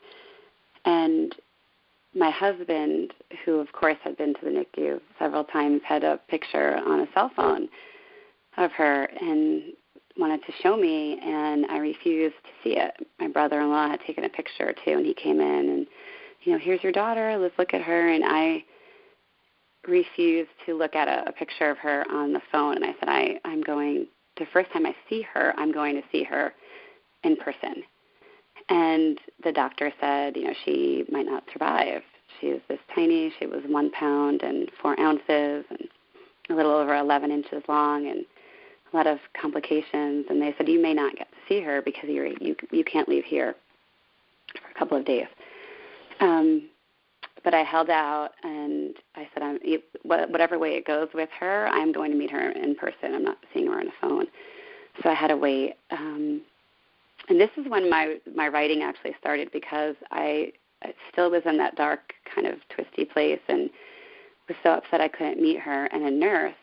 And my husband, who of course had been to the NICU several times, had a picture on a cell phone of her and wanted to show me, and I refused to see it. My brother-in-law had taken a picture too, and he came in and, here's your daughter, let's look at her, and I refused to look at a picture of her on the phone, and I said, I'm going, the first time I see her, I'm going to see her in person. And the doctor said, she might not survive. She is this tiny. She was 1 pound and 4 ounces and a little over 11 inches long and a lot of complications. And they said, you may not get to see her because you can't leave here for a couple of days. But I held out, and I said, whatever way it goes with her, I'm going to meet her in person. I'm not seeing her on the phone. So I had to wait. And this is when my writing actually started, because I still was in that dark kind of twisty place and was so upset I couldn't meet her. And a nurse,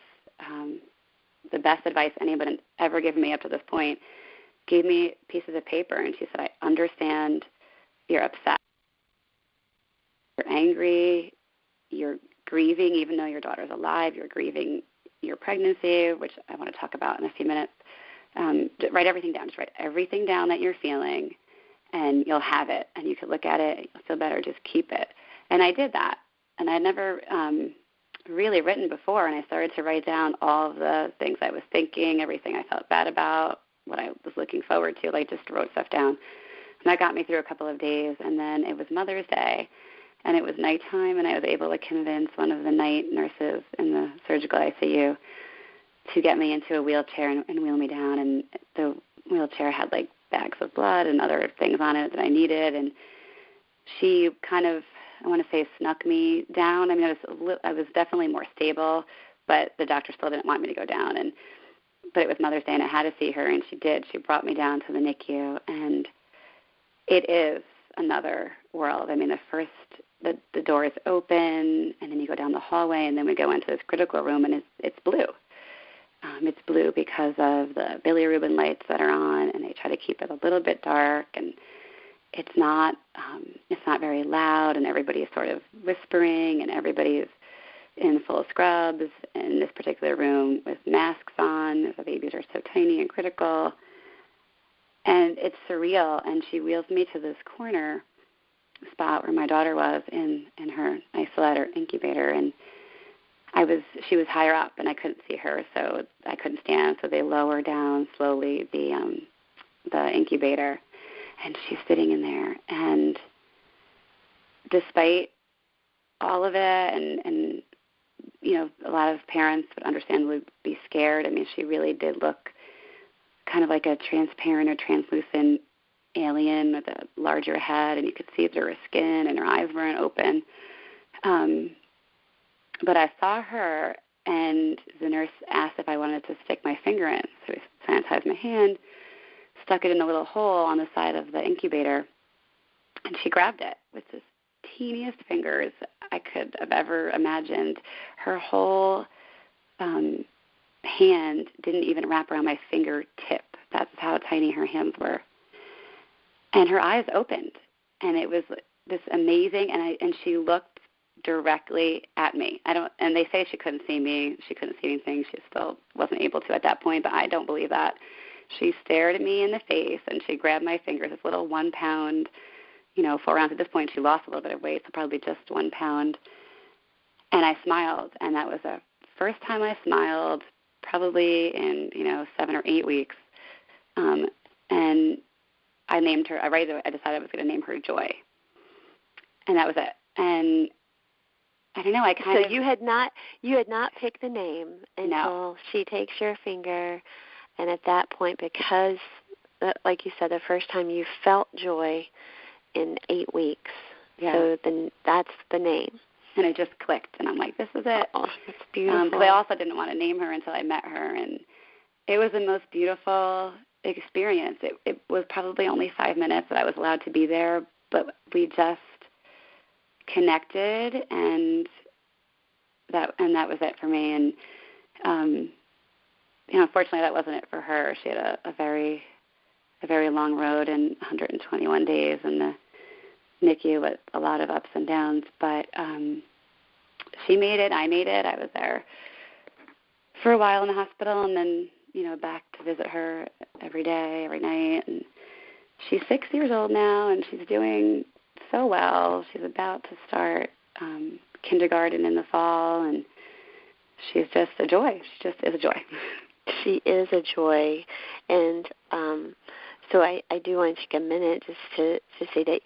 the best advice anyone had ever given me up to this point, gave me pieces of paper, and she said, I understand you're upset. You're angry. You're grieving, even though your daughter's alive. You're grieving your pregnancy, which I want to talk about in a few minutes. Write everything down. Just write everything down that you're feeling, and you'll have it. And you can look at it. You'll feel better. Just keep it. And I did that. And I'd never really written before, and I started to write down all of the things I was thinking, everything I felt bad about, what I was looking forward to. I just wrote stuff down. And that got me through a couple of days. And then it was Mother's Day, and it was nighttime, and I was able to convince one of the night nurses in the surgical ICU to get me into a wheelchair and wheel me down. And the wheelchair had, like, bags of blood and other things on it that I needed. And she kind of, I want to say, snuck me down. I mean, I was definitely more stable, but the doctor still didn't want me to go down. But it was Mother's Day, and I had to see her, and she did. She brought me down to the NICU, and it is another world. I mean, the door is open, and then you go down the hallway, and then we go into this critical room, and it's blue. It's blue because of the bilirubin lights that are on, and they try to keep it a little bit dark, and it's not very loud, and everybody is sort of whispering, and everybody is in full scrubs in this particular room with masks on. The babies are so tiny and critical, and it's surreal. And she wheels me to this corner spot where my daughter was in her isolate or incubator, and she was higher up, and I couldn't see her, so I couldn't stand. So they lower down slowly the incubator, and she's sitting in there. And despite all of it, and a lot of parents would understandably be scared. I mean, she really did look kind of like a transparent or translucent alien with a larger head, and you could see through her skin, and her eyes weren't open. But I saw her, and the nurse asked if I wanted to stick my finger in. So I sanitized my hand, stuck it in a little hole on the side of the incubator, and she grabbed it with the teeniest fingers I could have ever imagined. Her whole hand didn't even wrap around my fingertip. That's how tiny her hands were. And her eyes opened, and it was this amazing, and she looked directly at me. And they say she couldn't see me. She couldn't see anything. She still wasn't able to at that point, but I don't believe that. She stared at me in the face, and she grabbed my fingers, this little 1 pound, 4 ounce. At this point, she lost a little bit of weight, so probably just 1 pound. And I smiled, and that was the first time I smiled probably in, 7 or 8 weeks. And I named her, I decided I was going to name her Joy. And that was it. And I don't know, So you had not picked the name until she takes your finger, and at that point, because, like you said, the first time you felt joy in 8 weeks, so then that's the name. And it just clicked, and I'm like, this is it. Oh, that's beautiful. But I also didn't want to name her until I met her, and it was the most beautiful experience. It was probably only 5 minutes that I was allowed to be there, but we just connected, and that was it for me. And unfortunately, that wasn't it for her. She had a very long road and 121 days, and NICU with a lot of ups and downs, but she made it. I made it. I was there for a while in the hospital, and then, back to visit her every day, every night. And she's 6 years old now, and she's doing so well. She's about to start kindergarten in the fall, and she's just a joy. She just is a joy. She is a joy. And so I do want to take a minute just to say that,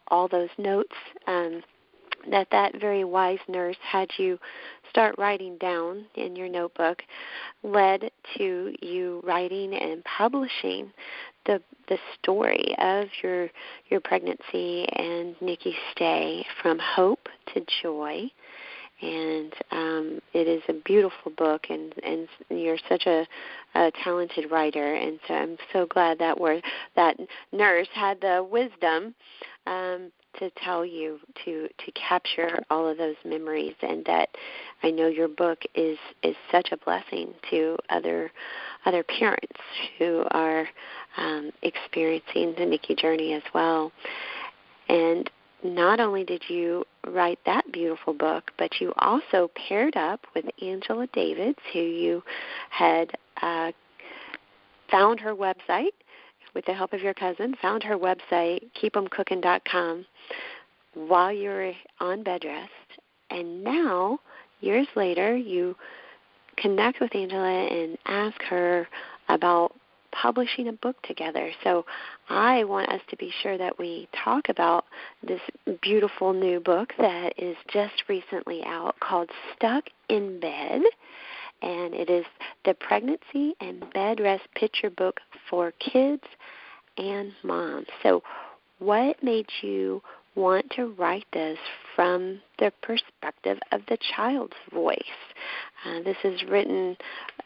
all those notes that very wise nurse had you start writing down in your notebook led to you writing and publishing the story of your pregnancy and NICU stay from hope to joy. And it is a beautiful book, and you're such a talented writer, and so I'm so glad that that nurse had the wisdom to tell you to capture all of those memories, and that I know your book is such a blessing to other parents who are experiencing the NICU journey as well. And not only did you write that beautiful book, but you also paired up with Angela Davids, who you had found her website with the help of your cousin, found her website, keepemcookin.com, while you were on bed rest. And now, years later, you connect with Angela and ask her about publishing a book together. So I want us to be sure that we talk about this beautiful new book that is just recently out called Stuck in Bed. And it is the Pregnancy and Bed Rest Picture Book for kids and moms. So what made you want to write this from the perspective of the child's voice? This is written,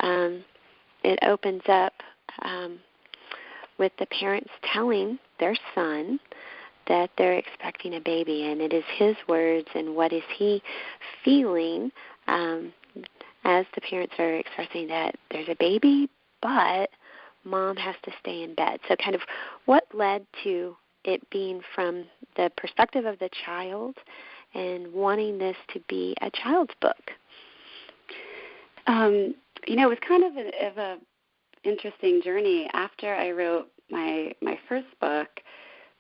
it opens up with the parents telling their son that they're expecting a baby, and it is his words and what is he feeling as the parents are expressing that there's a baby, but mom has to stay in bed. So kind of what led to it being from the perspective of the child and wanting this to be a child's book? It was kind of a interesting journey. After I wrote my first book,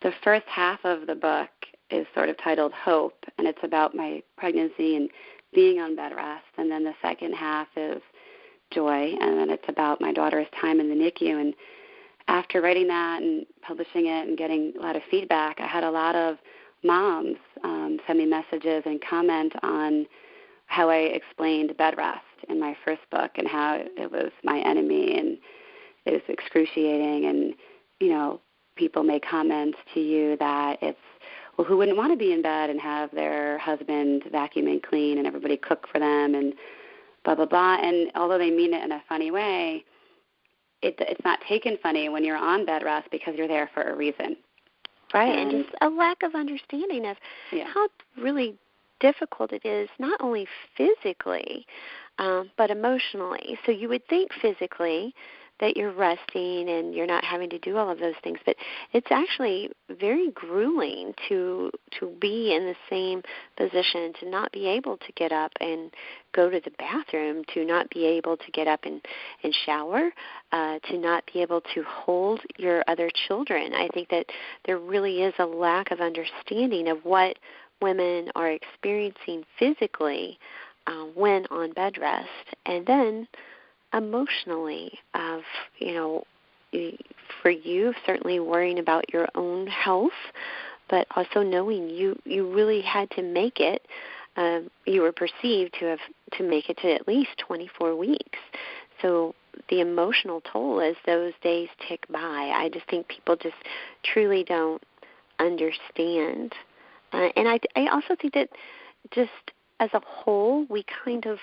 the first half of the book is sort of titled Hope, and it's about my pregnancy and being on bed rest. And then the second half is Joy, and then it's about my daughter's time in the NICU. And after writing that and publishing it and getting a lot of feedback, I had a lot of moms send me messages and comment on how I explained bed rest in my first book and how it was my enemy and it was excruciating. And, people make comments to you that it's, well, who wouldn't want to be in bed and have their husband vacuum and clean and everybody cook for them and blah, blah, blah. And although they mean it in a funny way, it's not taken funny when you're on bed rest because you're there for a reason. Right, and just a lack of understanding of how really difficult it is, not only physically, but emotionally. So you would think physically that you're resting and you're not having to do all of those things, but it's actually very grueling to be in the same position, to not be able to get up and go to the bathroom, to not be able to get up and shower, to not be able to hold your other children. I think that there really is a lack of understanding of what women are experiencing physically when on bed rest, and then emotionally of, for you, certainly worrying about your own health, but also knowing you really had to make it. You were perceived to make it to at least 24 weeks. So the emotional toll as those days tick by, I just think people just truly don't understand. And I also think that just as a whole, we kind of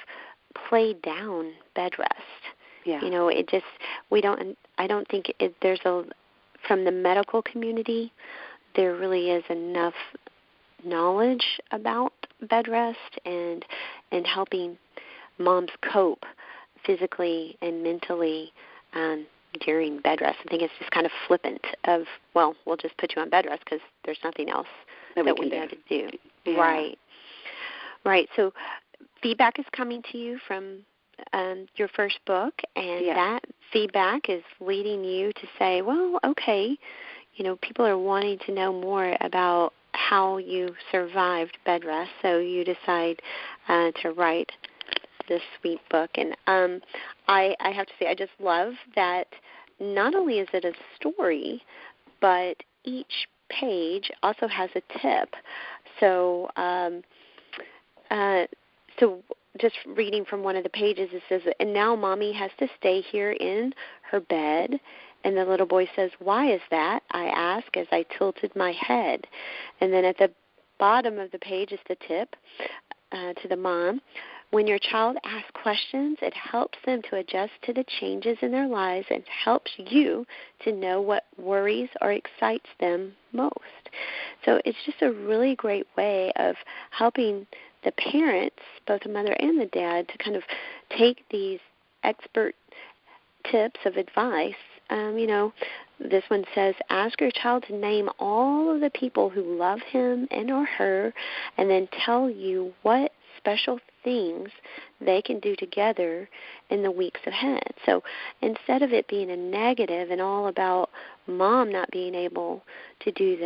play down bed rest. Yeah. I don't think there's from the medical community, there really is enough knowledge about bed rest and helping moms cope physically and mentally during bed rest. I think it's just kind of flippant of, well, we'll just put you on bed rest because there's nothing else that we know to do. Yeah. Right. So feedback is coming to you from your first book, and that feedback is leading you to say, well, okay, people are wanting to know more about how you survived bed rest, so you decide to write this sweet book. And I have to say, I just love that not only is it a story, but each page also has a tip. So so just reading from one of the pages, it says, and now Mommy has to stay here in her bed. And the little boy says, why is that? I ask as I tilted my head. And then at the bottom of the page is the tip to the mom. When your child asks questions, it helps them to adjust to the changes in their lives and helps you to know what worries or excites them most. So it's just a really great way of helping the parents, both the mother and the dad, to kind of take these expert tips of advice. This one says, ask your child to name all of the people who love him and or her, and then tell you what special things they can do together in the weeks ahead. So instead of it being a negative and all about mom not being able to do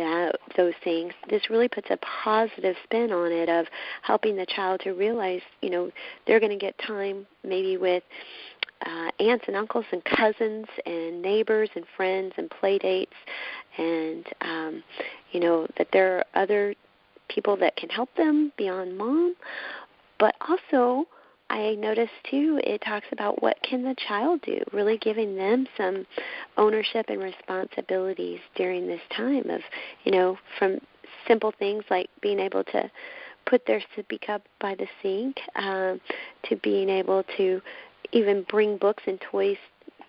those things, this really puts a positive spin on it of helping the child to realize, they're going to get time maybe with aunts and uncles and cousins and neighbors and friends and play dates, and that there are other people that can help them beyond mom. But also, I noticed too, it talks about what can the child do, really giving them some ownership and responsibilities during this time of, from simple things like being able to put their sippy cup by the sink to being able to even bring books and toys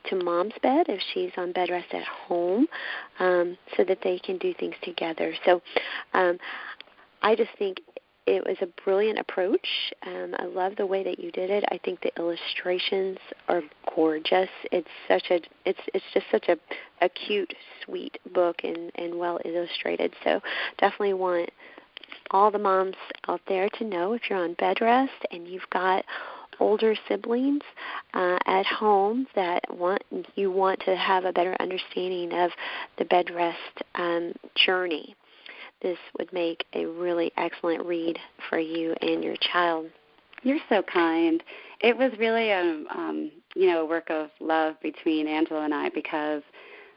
to mom's bed if she's on bed rest at home, so that they can do things together. So I just think it was a brilliant approach. I love the way that you did it. I think the illustrations are gorgeous. It's just such a cute, sweet book and well illustrated. So definitely want all the moms out there to know, if you're on bed rest and you've got older siblings at home that you want to have a better understanding of the bed rest journey, this would make a really excellent read for you and your child. You're so kind. It was really a work of love between Angela and I, because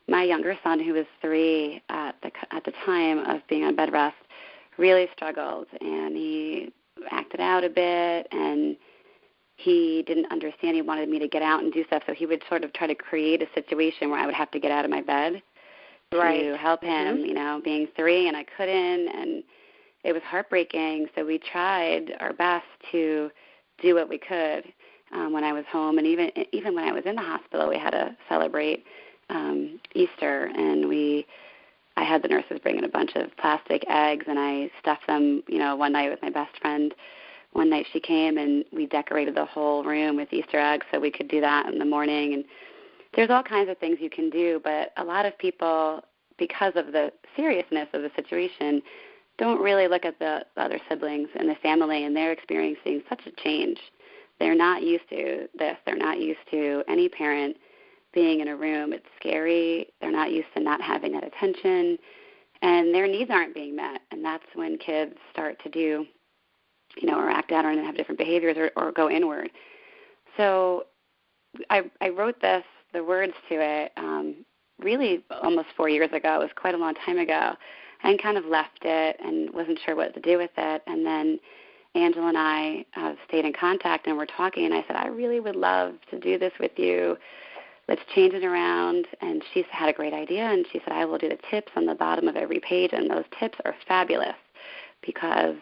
my younger son, who was 3 at the time of being on bed rest, really struggled, and he acted out a bit, and he didn't understand. He wanted me to get out and do stuff, so he would sort of try to create a situation where I would have to get out of my bed to help him, being 3, and I couldn't, and it was heartbreaking. So we tried our best to do what we could when I was home, and even when I was in the hospital, we had to celebrate Easter, and I had the nurses bring in a bunch of plastic eggs, and I stuffed them, one night with my best friend. One night she came, and we decorated the whole room with Easter eggs so we could do that in the morning. And there's all kinds of things you can do, but a lot of people, because of the seriousness of the situation, don't really look at the other siblings in the family, and they're experiencing such a change. They're not used to this. They're not used to any parent being in a room. It's scary. They're not used to not having that attention, and their needs aren't being met, and that's when kids start to do, or act out or have different behaviors or go inward. So I wrote the words to it really almost 4 years ago. It was quite a long time ago, and kind of left it and wasn't sure what to do with it. And then Angela and I stayed in contact and were talking, and I said, I really would love to do this with you. Let's change it around. And she had a great idea, and she said, I will do the tips on the bottom of every page, and those tips are fabulous, because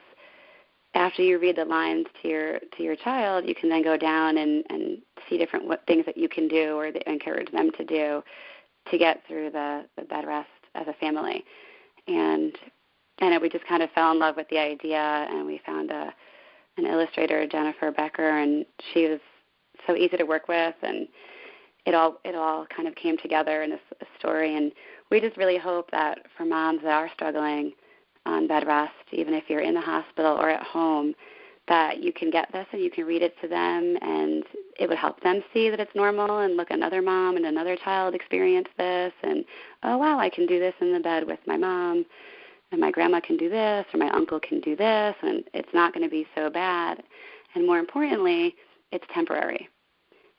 after you read the lines to your child, you can then go down and see different things that you can do or encourage them to do to get through the bed rest as a family. And we just kind of fell in love with the idea, and we found an illustrator, Jennifer Becker, and she was so easy to work with, and it all kind of came together in a story. And we just really hope that for moms that are struggling on bed rest, even if you're in the hospital or at home, that you can get this and you can read it to them, and it would help them see that it's normal and look, another mom and another child experience this, and, oh, wow, I can do this in the bed with my mom, and my grandma can do this, or my uncle can do this, and it's not going to be so bad. And more importantly, it's temporary,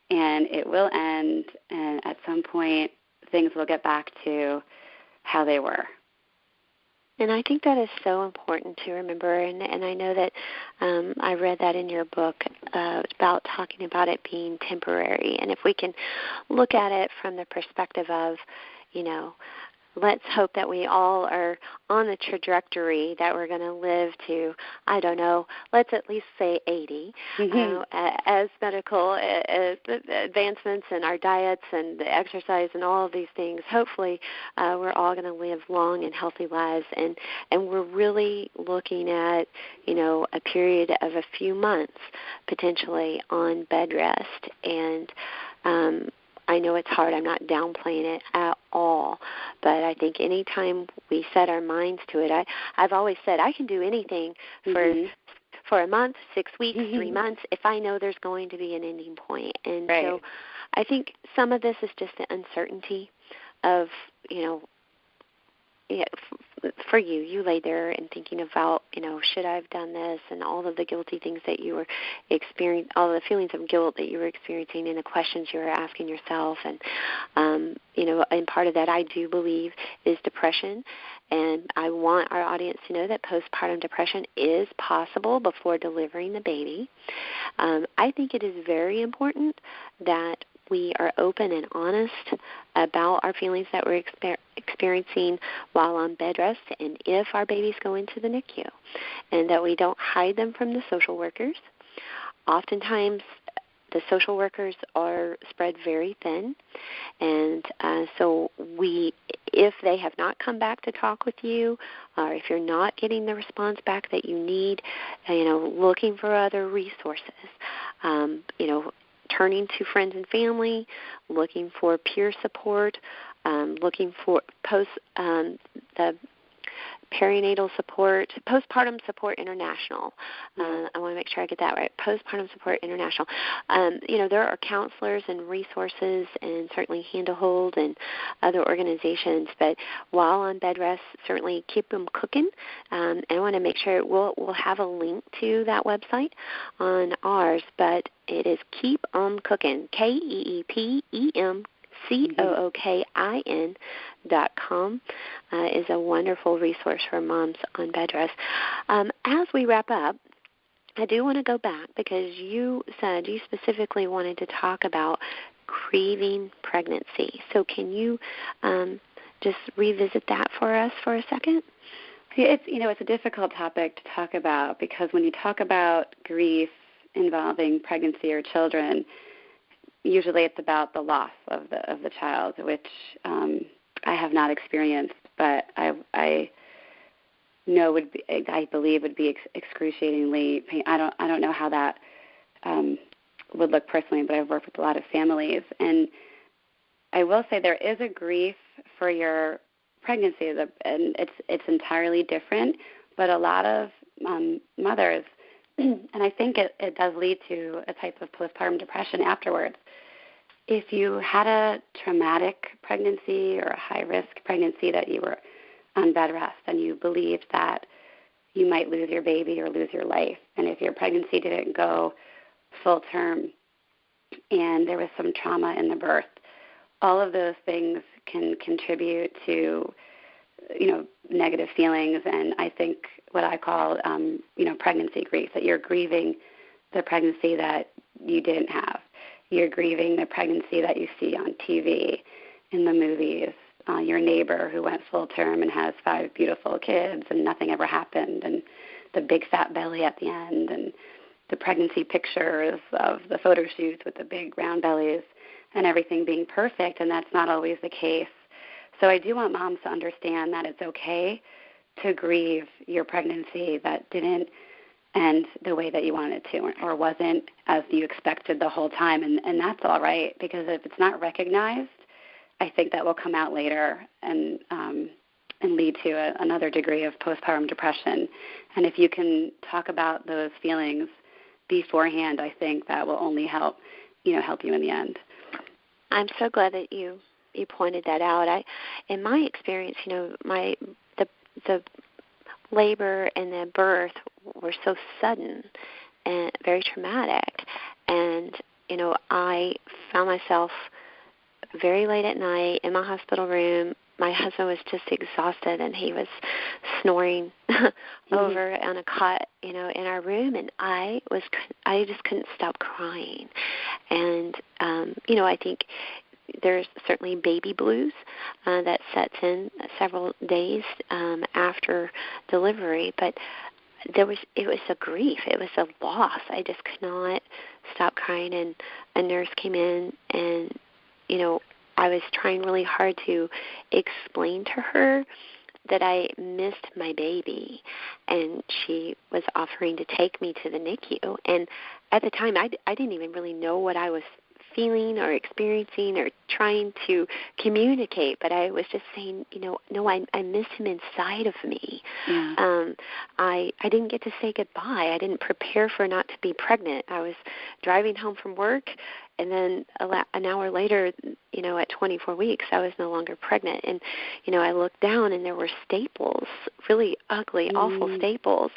and it will end, and at some point things will get back to how they were. And I think that is so important to remember, and I know that I read that in your book about talking about it being temporary. And if we can look at it from the perspective of, let's hope that we all are on the trajectory that we're going to live to, I don't know, let's at least say 80, as medical advancements and our diets and the exercise and all of these things. Hopefully we're all going to live long and healthy lives, and we're really looking at, a period of a few months potentially on bed rest. And I know it's hard. I'm not downplaying it at all. But I think anytime we set our minds to it, I've always said I can do anything for a month, 6 weeks, 3 months, if I know there's going to be an ending point. And so I think some of this is just the uncertainty of, for you lay there and thinking about, should I have done this, and all of the guilty things that you were experiencing, all the feelings of guilt that you were experiencing, and the questions you were asking yourself. And, and part of that I do believe is depression. And I want our audience to know that postpartum depression is possible before delivering the baby. I think it is very important that we are open and honest about our feelings that we're experiencing while on bed rest, and if our babies go into the NICU, and that we don't hide them from the social workers. Oftentimes, the social workers are spread very thin, and so if they have not come back to talk with you, or if you're not getting the response back that you need, looking for other resources, turning to friends and family, looking for peer support, looking for the perinatal support, Postpartum Support International. I want to make sure I get that right. Postpartum Support International. There are counselors and resources, and certainly Hand-to-Hold and other organizations. But while on bed rest, certainly keep them cooking. And I want to make sure we'll have a link to that website on ours. But it is Keep 'Em Cooking, KeepCookin.com is a wonderful resource for moms on bed rest. As we wrap up, I do want to go back, because you said you specifically wanted to talk about grieving pregnancy. So can you just revisit that for us for a second? It's a difficult topic to talk about, because when you talk about grief involving pregnancy or children, usually it's about the loss of the child, which I have not experienced, but I know I believe would be excruciatingly painful. I don't know how that would look personally, but I've worked with a lot of families, and I will say there is a grief for your pregnancy, and it's entirely different. But a lot of mothers, and I think it does lead to a type of postpartum depression afterwards. If you had a traumatic pregnancy or a high-risk pregnancy that you were on bed rest, and you believed that you might lose your baby or lose your life, and if your pregnancy didn't go full term and there was some trauma in the birth, all of those things can contribute to, negative feelings, and I think what I call, pregnancy grief, that you're grieving the pregnancy that you didn't have. You're grieving the pregnancy that you see on TV, in the movies, your neighbor who went full term and has 5 beautiful kids and nothing ever happened, and the big fat belly at the end, and the pregnancy pictures of the photo shoots with the big round bellies and everything being perfect, and that's not always the case. So I do want moms to understand that it's okay to grieve your pregnancy that didn't and the way that you wanted to, or wasn't as you expected the whole time. And that's all right, because if it's not recognized, I think that will come out later and lead to another degree of postpartum depression. And if you can talk about those feelings beforehand, I think that will only help you in the end. I'm so glad that you pointed that out. In my experience, the labor and the birth were so sudden and very traumatic, and I found myself very late at night in my hospital room. My husband was just exhausted, and he was snoring over on a cot, in our room, and I just couldn't stop crying. And I think there's certainly baby blues that sets in several days after delivery, but it was a grief. It was a loss. I just could not stop crying, and a nurse came in, and I was trying really hard to explain to her that I missed my baby, and she was offering to take me to the NICU. And at the time, I didn't even really know what I was feeling or experiencing or trying to communicate, but I was just saying, no, I miss him inside of me. Yeah. I didn't get to say goodbye. I didn't prepare for not to be pregnant. I was driving home from work, and then an hour later, at 24 weeks, I was no longer pregnant. And, I looked down, and there were staples, really ugly, awful staples,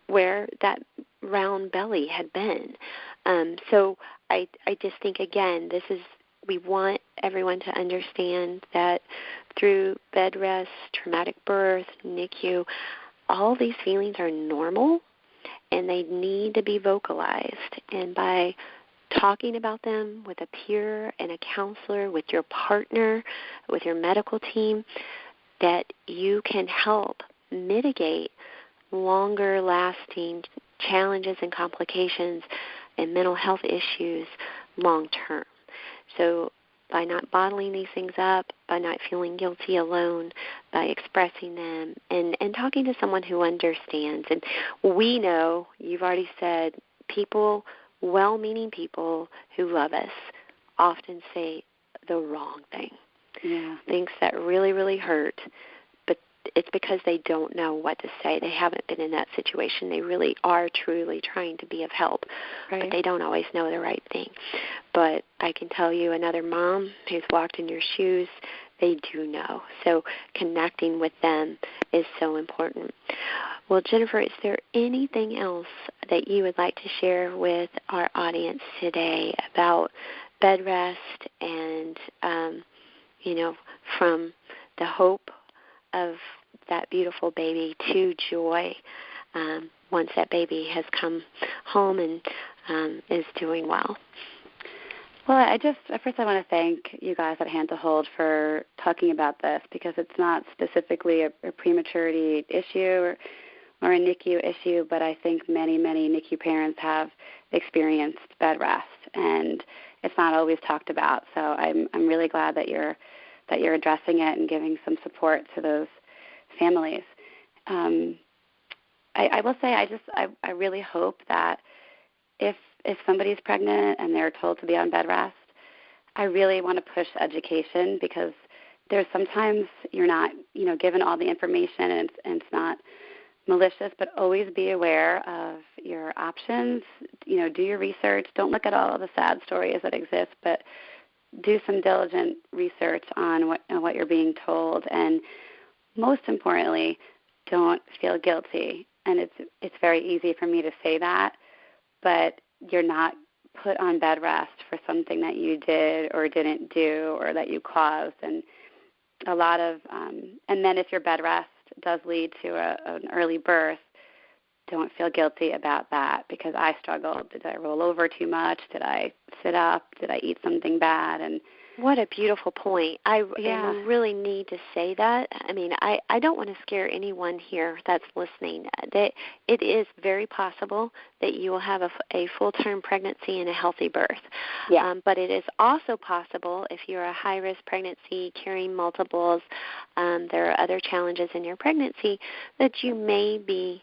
where that round belly had been. So I just think, again, we want everyone to understand that through bed rest, traumatic birth, NICU, all these feelings are normal, and they need to be vocalized. And by talking about them with a peer and a counselor, with your partner, with your medical team, that you can help mitigate longer-lasting challenges and complications and mental health issues long-term. So by not bottling these things up, by not feeling guilty alone, by expressing them, and talking to someone who understands. And we know, you've already said, well-meaning people who love us often say the wrong thing. Yeah. Things that really, really hurt, but it's because they don't know what to say. They haven't been in that situation. They really are truly trying to be of help, right, but they don't always know the right thing. But I can tell you, another mom who's walked in your shoes, they do know. So connecting with them is so important. Well, Jennifer, is there anything else that you would like to share with our audience today about bed rest and, from the hope of that beautiful baby to joy once that baby has come home and is doing well? Well, first I want to thank you guys at Hand to Hold for talking about this, because it's not specifically a prematurity issue or a NICU issue, but I think many, many NICU parents have experienced bed rest, and it's not always talked about. So I'm really glad that you're addressing it and giving some support to those families. I will say I really hope that if somebody's pregnant and they're told to be on bed rest, I really want to push education, because there's sometimes you're not given all the information, and it's not malicious, but always be aware of your options. Do your research. Don't look at all of the sad stories that exist, but do some diligent research on what you're being told, and most importantly, don't feel guilty. And it's very easy for me to say that, but you're not put on bed rest for something that you did or didn't do or that you caused. And a lot of and then if your bed rest does lead to an early birth, don't feel guilty about that, because I struggled. Did I roll over too much? Did I sit up? Did I eat something bad? And what a beautiful point. I really need to say that. I mean, I don't want to scare anyone here that's listening. That it is very possible that you will have a full-term pregnancy and a healthy birth. Yeah. But it is also possible, if you're a high-risk pregnancy carrying multiples, there are other challenges in your pregnancy, that you may be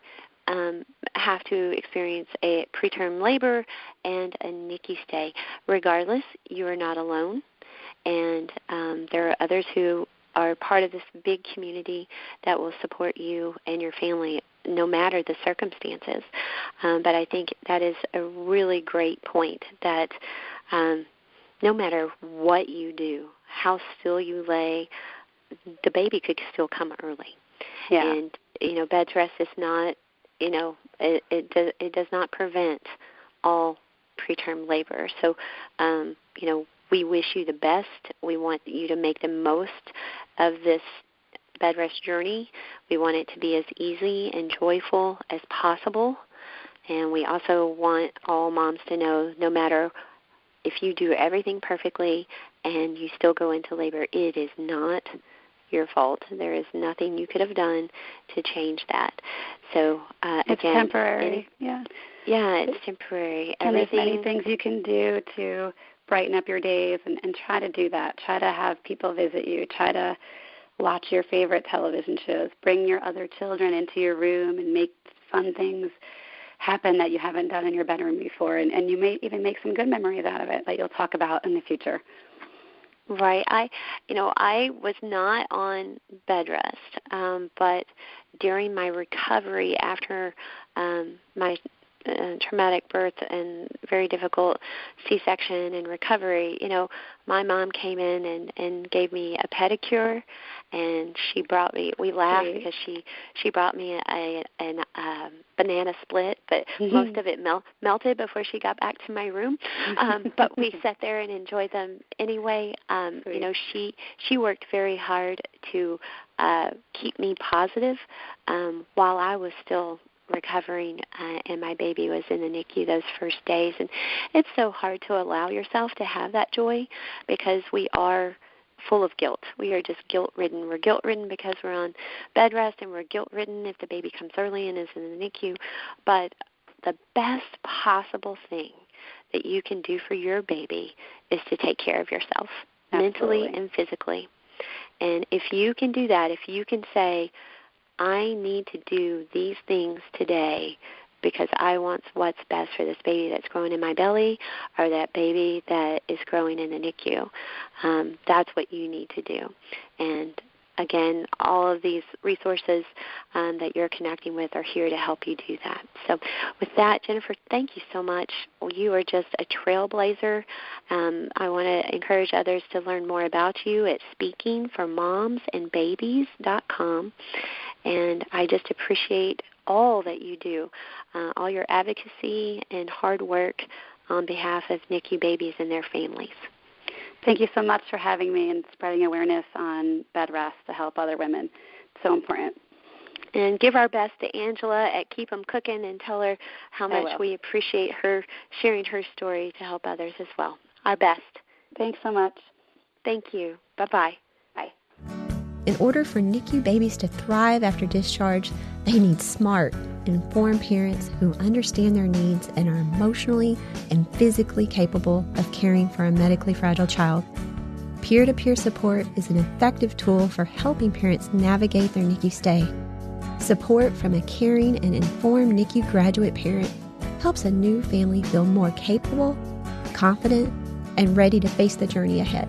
have to experience a preterm labor and a NICU stay. Regardless, you are not alone, and there are others who are part of this big community that will support you and your family no matter the circumstances. But I think that is a really great point, that no matter what you do, how still you lay, the baby could still come early. Yeah. And, bed rest is not, it does not prevent all preterm labor. So, we wish you the best. We want you to make the most of this bed rest journey. We want it to be as easy and joyful as possible. And we also want all moms to know, no matter if you do everything perfectly and you still go into labor, it is not your fault. There is nothing you could have done to change that. So, it's again, temporary. Yeah, it's temporary. And there's many things you can do to brighten up your days, and try to do that. Try to have people visit you. Try to watch your favorite television shows. Bring your other children into your room and make fun things happen that you haven't done in your bedroom before. And you may even make some good memories out of it that you'll talk about in the future. Right. I was not on bed rest, but during my recovery after my traumatic birth and very difficult C-section and recovery, my mom came in and gave me a pedicure, and we laughed because she brought me a banana split, but most of it melted before she got back to my room. But we sat there and enjoyed them anyway. She worked very hard to keep me positive while I was still recovering, and my baby was in the NICU those first days. And it's so hard to allow yourself to have that joy, because we are full of guilt. We are just guilt-ridden. We're guilt-ridden because we're on bed rest, and we're guilt-ridden if the baby comes early and is in the NICU. But the best possible thing that you can do for your baby is to take care of yourself, mentally and physically. And if you can do that, if you can say, I need to do these things today because I want what's best for this baby that's growing in my belly, or that baby that is growing in the NICU. That's what you need to do. And again, all of these resources that you're connecting with are here to help you do that. So with that, Jennifer, thank you so much. You are just a trailblazer. I want to encourage others to learn more about you at speakingformomsandbabies.com. And I just appreciate all that you do, all your advocacy and hard work on behalf of NICU babies and their families. Thank you so much for having me and spreading awareness on bed rest to help other women. It's so important. And give our best to Angela at Keep 'Em Cooking, and tell her how much we appreciate her sharing her story to help others as well. Our best. Thanks so much. Thank you. Bye-bye. Bye. In order for NICU babies to thrive after discharge, they need smart, informed parents who understand their needs and are emotionally and physically capable of caring for a medically fragile child. Peer-to-peer support is an effective tool for helping parents navigate their NICU stay. Support from a caring and informed NICU graduate parent helps a new family feel more capable, confident, and ready to face the journey ahead.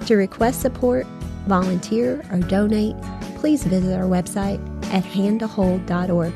To request support, volunteer, or donate, please visit our website at handtohold.org.